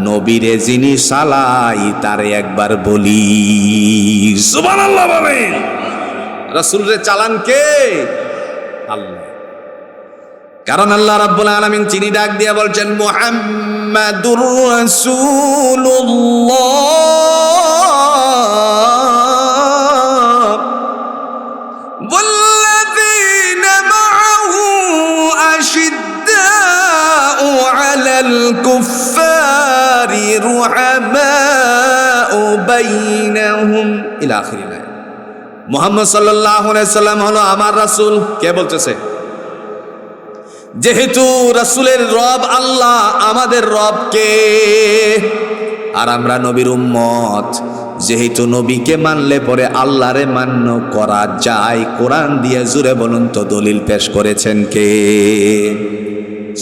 নবীরে যিনি চালাই তারে একবার বলি। সুবহানাল্লাহ বলেন। রাসূলরে চালান কে? আল্লাহ। কারণ আল্লাহ রাব্বুল আলামিন তিনি ডাক দিয়ে বলছেন, মুহাম্মাদুর রাসূলুল্লাহ ওয়াল্লাযীনা মাআহু আশিদ্দাউ আলাল কুফফারি রুহামাউ বাইনাহুম ইলা আখিরিল আয়াত। মুহাম্মদ সাল্লাল্লাহু আলাইহি সাল্লাম হলো আমার রাসূল। কে বলতেছে? যেহেতু রাসূলের রব আল্লাহ, আমাদের রব কে? আর আমরা নবীর উম্মত। যেহেতু নবীকে মানলে পরে আল্লাহরে মান্য করা যায়, কোরআন দিয়ে জুড়ে বলুন তো দলিল পেশ করেছেন কে?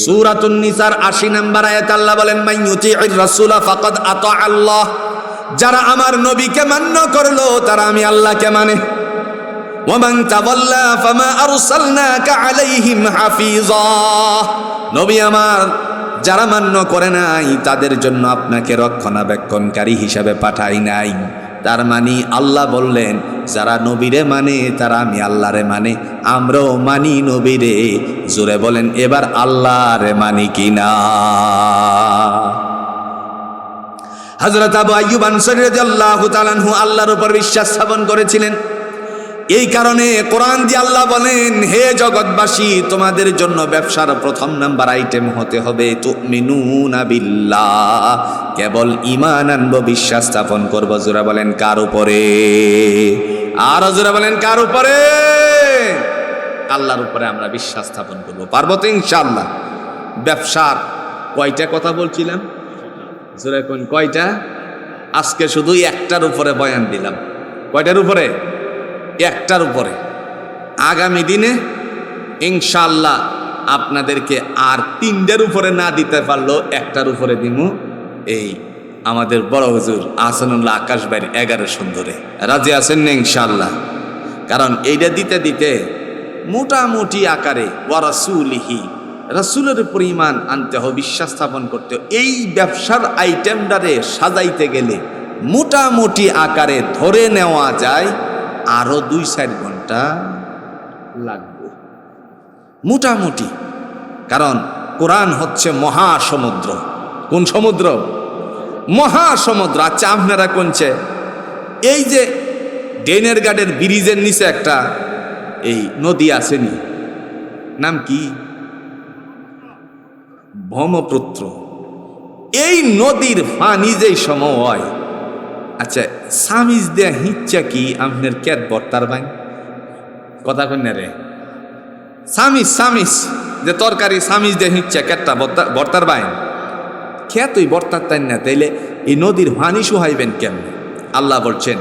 সূরাতুন নিসার ৮০ নম্বর আয়াত আল্লাহ বলেন, মাইয়ুতিইর রাসূলা ফাকাদ আতা আল্লাহ। যারা আমার নবীকে মান্য করলো তারা আমি আল্লাহকে মানে। ওয়ামান তাওয়াল্লা ফামা আরসালনাকা আলাইহিম হাফিজা। নবী আমার যারা মান্য করে নাই তাদের জন্য আপনাকে রক্ষণাবেক্ষণকারী হিসাবে পাঠাই নাই। তার মানে আল্লাহ বললেন, যারা নবীরে মানে তারা আমি আল্লাহরে মানে। আমরাও মানি নবীরে। জোরে বলেন এবার আল্লাহরে মানি কিনা? হযরত আবু আইয়ুব আনসারী রাদিয়াল্লাহু তাআলা আনহু আল্লাহর উপর বিশ্বাস স্থাপন করেছিলেন। এই কারণে কোরআন দিয়ে আল্লাহ বলেন, হে জগৎবাসী, তোমাদের জন্য ব্যবসার প্রথম নাম্বার আইটেম হতে হবে তুমিনুনা বিল্লাহ, কেবল ঈমান আনবো, বিশ্বাস স্থাপন করবো। জোরা বলেন কার উপরে? আর জোরা বলেন কার উপরে? আল্লাহর উপরে আমরা বিশ্বাস স্থাপন করবো। পারবো তো ইনশাআল্লাহ? ব্যবসার কয়টা কথা বলছিলাম? জোরা কোন কয়টা? আজকে শুধু একটার উপরে বয়ান দিলাম। কয়টার উপরে? একটার উপরে। আগামী দিনে ইনশাআল্লাহ আপনাদেরকে আর তিনটার উপরে না দিতে পারলো একটার উপরে দিমু। এই আমাদের বড় হুজুর আহসানুল্লাহ আকাশ ভাই 11 সুন্দরে রাজি আছেন না ইনশাআল্লাহ? কারণ এইটা দিতে দিতে মোটামুটি আকারে ওয়া রাসূলিহি, রাসূলের উপর ঈমান আনতে হবে, বিশ্বাস স্থাপন করতে হবে। এই ব্যবসার আইটেমটারে সাজাইতে গেলে মোটামুটি আকারে ধরে নেওয়া যায় আরো 2-4 ঘন্টা লাগবে মোটামুটি। কারণ কোরআন হচ্ছে মহাসমুদ্র। কোন সমুদ্র? মহাসমুদ্র। আচ্ছা আপনারা কোনছে? এই যে ডেনের গার্ডের ব্রিজের নিচে একটা এই নদী আসেনি, নাম কি? ব্রহ্মপুত্র। এই নদীর পানি যেই সময় হয়, আচ্ছা সামিজ দেয়া হিচ্ছা কি আপনার ক্যাত বর্তার বাইন? কথা কন্যা রে, সামিজ যে তরকারি সামিজ দেয়া হিচ্ছা ক্যাটটা বর্তার বাইন খেতুই বর্তার তাই না? তাইলে এই নদীর পানি শুহাইবেন কেমন? আল্লাহ বলছেন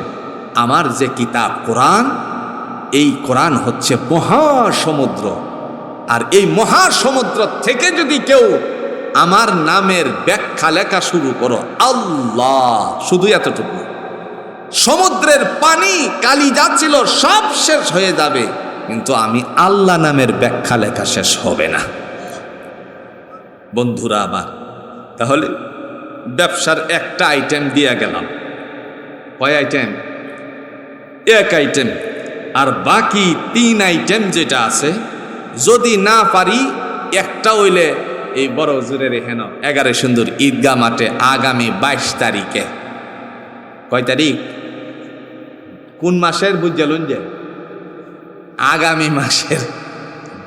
আমার যে কিতাব কোরআন, এই কোরআন হচ্ছে মহাসমুদ্র। আর এই মহাসমুদ্র থেকে যদি কেউ আমার নামের ব্যাখ্যা লেখা শুরু করো, আল্লাহ, শুধু এতটুকু, সমুদ্রের পানি কালি যাচ্ছিল সব শেষ হয়ে যাবে, কিন্তু আমি আল্লাহ নামের ব্যাখ্যা লেখা শেষ হবে না। বন্ধুরা আবার তাহলে ব্যবসার একটা আইটেম দিয়ে গেলাম। কয় আইটেম? এক আইটেম। আর বাকি 3 আইটেম যেটা আছে, যদি না পারি একটা হইলে এই বড় হুজুরের হেন 11 সুন্দর ঈদগাহ মাঠে আগামী 22 তারিখে। কয় তারিখ? কোন মাসের? বুঝলেন যে আগামী মাসের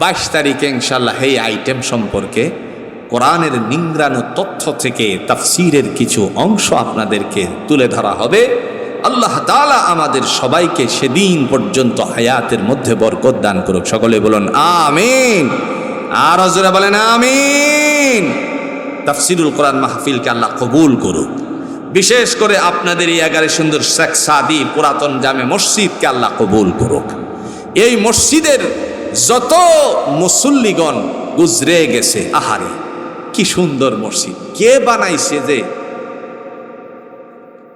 22 তারিখে ইনশাআল্লাহ এই আইটেম সম্পর্কে কোরআনের নিংড়ানো তথ্য থেকে তাফসীরের কিছু অংশ আপনাদেরকে তুলে ধরা হবে। আল্লাহ তাআলা আমাদের সবাইকে সেদিন পর্যন্ত হায়াতের মধ্যে বরকত দান করুক। সকলে বলুন আমিন। আর হযরত বলেন আমিন। তাফসীরুল কোরআন মাহফিলকে আল্লাহ কবুল করুক। বিশেষ করে আপনাদের এই 11 সুন্দর শেখ সাদি পুরাতন জামে মসজিদকে আল্লাহ কবুল করুক। এই মসজিদের যত মুসল্লিগণ গুজরে গেছে, আহারে কি সুন্দর মসজিদ! কে বানাইছে যে?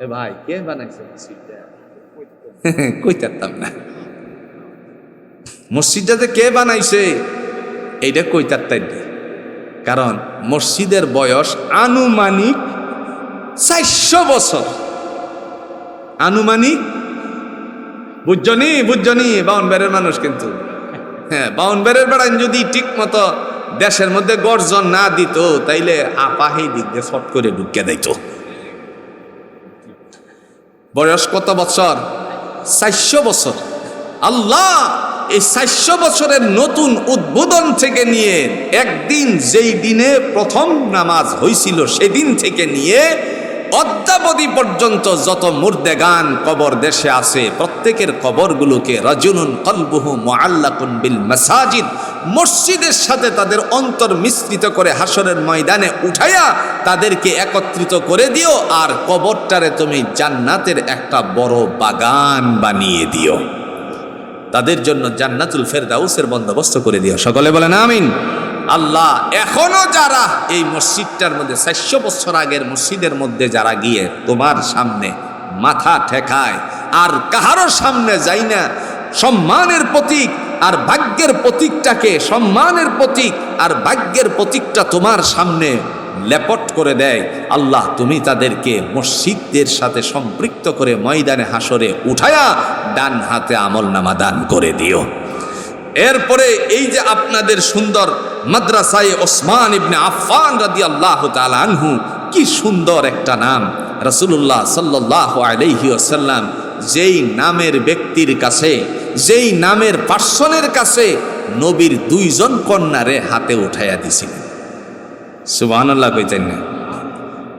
এ ভাই, কে বানাইছে মসজিদটা? কইতাম না মসজিদটা যে কে বানাইছে এইটা কইতাম। কারণ মসজিদের বয়স আনুমানিক 400 বছর। আনুমানিক। বুঝজনি বাউনবাড়ির মানুষ কিন্তু, হ্যাঁ, বাউনবাড়ির বেড়ান যদি ঠিক মতো দেশের মধ্যে গর্জন না দিত, তাইলে আপাহি দিক দিয়ে শর্ট করে ঢুকে দিত। বয়স কত বছর? 400 বছর। আল্লাহ এই 400 বছরের নতুন উদ্বোধন থেকে নিয়ে একদিন যেই দিনে প্রথম নামাজ হয়েছিল সেদিন থেকে নিয়ে অদ্যাবধি পর্যন্ত যত মুর্দেগান কবর দেশে আছে, প্রত্যেকের কবরগুলোকে রাজুলুন কলবুহু মুআল্লাকুন বিল মাসাজিদ, মসজিদের সাথে তাদের অন্তর মিশ্রিত করে হাসরের ময়দানে উঠাইয়া তাদেরকে একত্রিত করে দিও। আর কবরটারে তুমি জান্নাতের একটা বড় বাগান বানিয়ে দিও, তাদের জন্য জান্নাতুল ফেরদাউসের বন্দোবস্ত করে দিও। সকলে বলেন আমিন। আল্লাহ এখনো যারা এই মসজিদটার মধ্যে 400 বছর আগের মসজিদের মধ্যে যারা গিয়ে তোমার সামনে মাথা ঠেকায় আর কাহারো সামনে যাই না, সম্মানের প্রতীক আর ভাগ্যের প্রতীকটাকে, সম্মানের প্রতীক আর ভাগ্যের প্রতীকটা তোমার সামনে লেপট করে দেয়, আল্লাহ তুমি তাদেরকে মসজিদের সাথে সম্পৃক্ত করে ময়দানে হাসরে উঠায়া ডান হাতে আমলনামা দান করে দিও। এরপরে এই যে আপনাদের সুন্দর মাদ্রাসায়ে ওসমান ইবনে আফফান রাদিয়াল্লাহু তাআলা আনহু, কি সুন্দর একটা নাম। রাসূলুল্লাহ সাল্লাল্লাহু আলাইহি ওয়াসাল্লাম যেই নামের ব্যক্তির কাছে, যেই নামের পার্সনের কাছে নবীর 2 জন কন্যারে হাতে উঠাইয়া দিছিলেন। সুবহানাল্লাহ কইতেন না?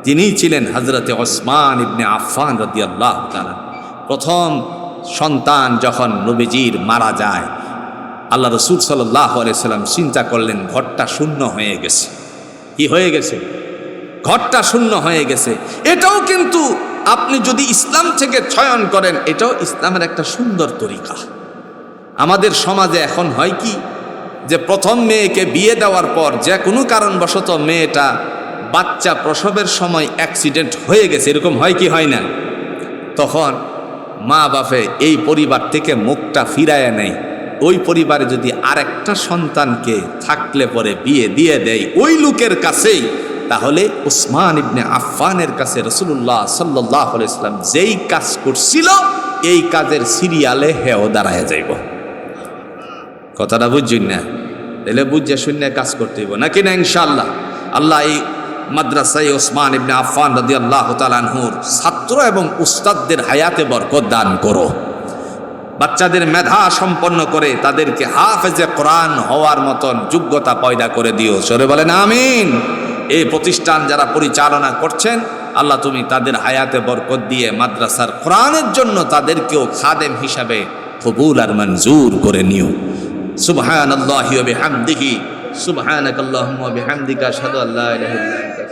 তিনিই ছিলেন হযরতে ওসমান ইবনে আফফান রাদিয়াল্লাহু তাআলা। প্রথম সন্তান যখন নবীজির মারা যায়, আল্লাহ রসুল সাল্লাল্লাহু আলাইহি সাল্লাম চিন্তা করলেন ঘরটা শূন্য হয়ে গেছে। কি হয়ে গেছে? ঘরটা শূন্য হয়ে গেছে। এটাও কিন্তু আপনি যদি ইসলাম থেকে চয়ন করেন, এটাও ইসলামের একটা সুন্দর তরিকা। আমাদের সমাজে এখন হয় কি, যে প্রথম মেয়েকে বিয়ে দেওয়ার পর যে কোনো কারণবশত মেয়েটা বাচ্চা প্রসবের সময় অ্যাক্সিডেন্ট হয়ে গেছে, এরকম হয় কি হয় না? তখন মা বাপে এই পরিবার থেকে মুখটা ফিরায় নেয়। ওই পরিবারে যদি আরেকটা সন্তানকে থাকলে পরে বিয়ে দিয়ে দেয় ওই লোকের কাছেই, তাহলে উসমান ইবনে আফফানের কাছে রাসূলুল্লাহ সাল্লাল্লাহু আলাইহি সাল্লাম যেই কাজ করছিল এই কাজের সিরিয়ালে হেও দাঁড়ায় যাইব। কথাটা বুঝছেন না? তাহলে বুঝে শূন্য কাজ করতে হইব নাকি না? ইনশাআল্লাহ আল্লাহ এই মাদ্রাসায় ওসমান ইবনে আফফান রাদিয়াল্লাহু তাআলা আনহুর ছাত্র এবং উস্তাদদের হায়াতে বরকত দান করো। বাচ্চাদের মেধা সম্পন্ন করে তাদেরকে হাফেজে কোরআন হওয়ার মতন যোগ্যতা পয়দা করে দিও। সরে বলেন আমিন। এই প্রতিষ্ঠান যারা পরিচালনা করছেন, আল্লাহ তুমি তাদের হায়াতে বরকত দিয়ে মাদ্রাসার কোরআনের জন্য তাদেরকেও খাদেম হিসাবে কবুল আর মঞ্জুর করে নিও। সুবহানাল্লাহি ওয়া বিহামদিহি, সুবহানাকাল্লাহুম্মা ওয়া বিহামদিকা, আশহাদু আল্লা ইলাহা ইল্লা আনতা।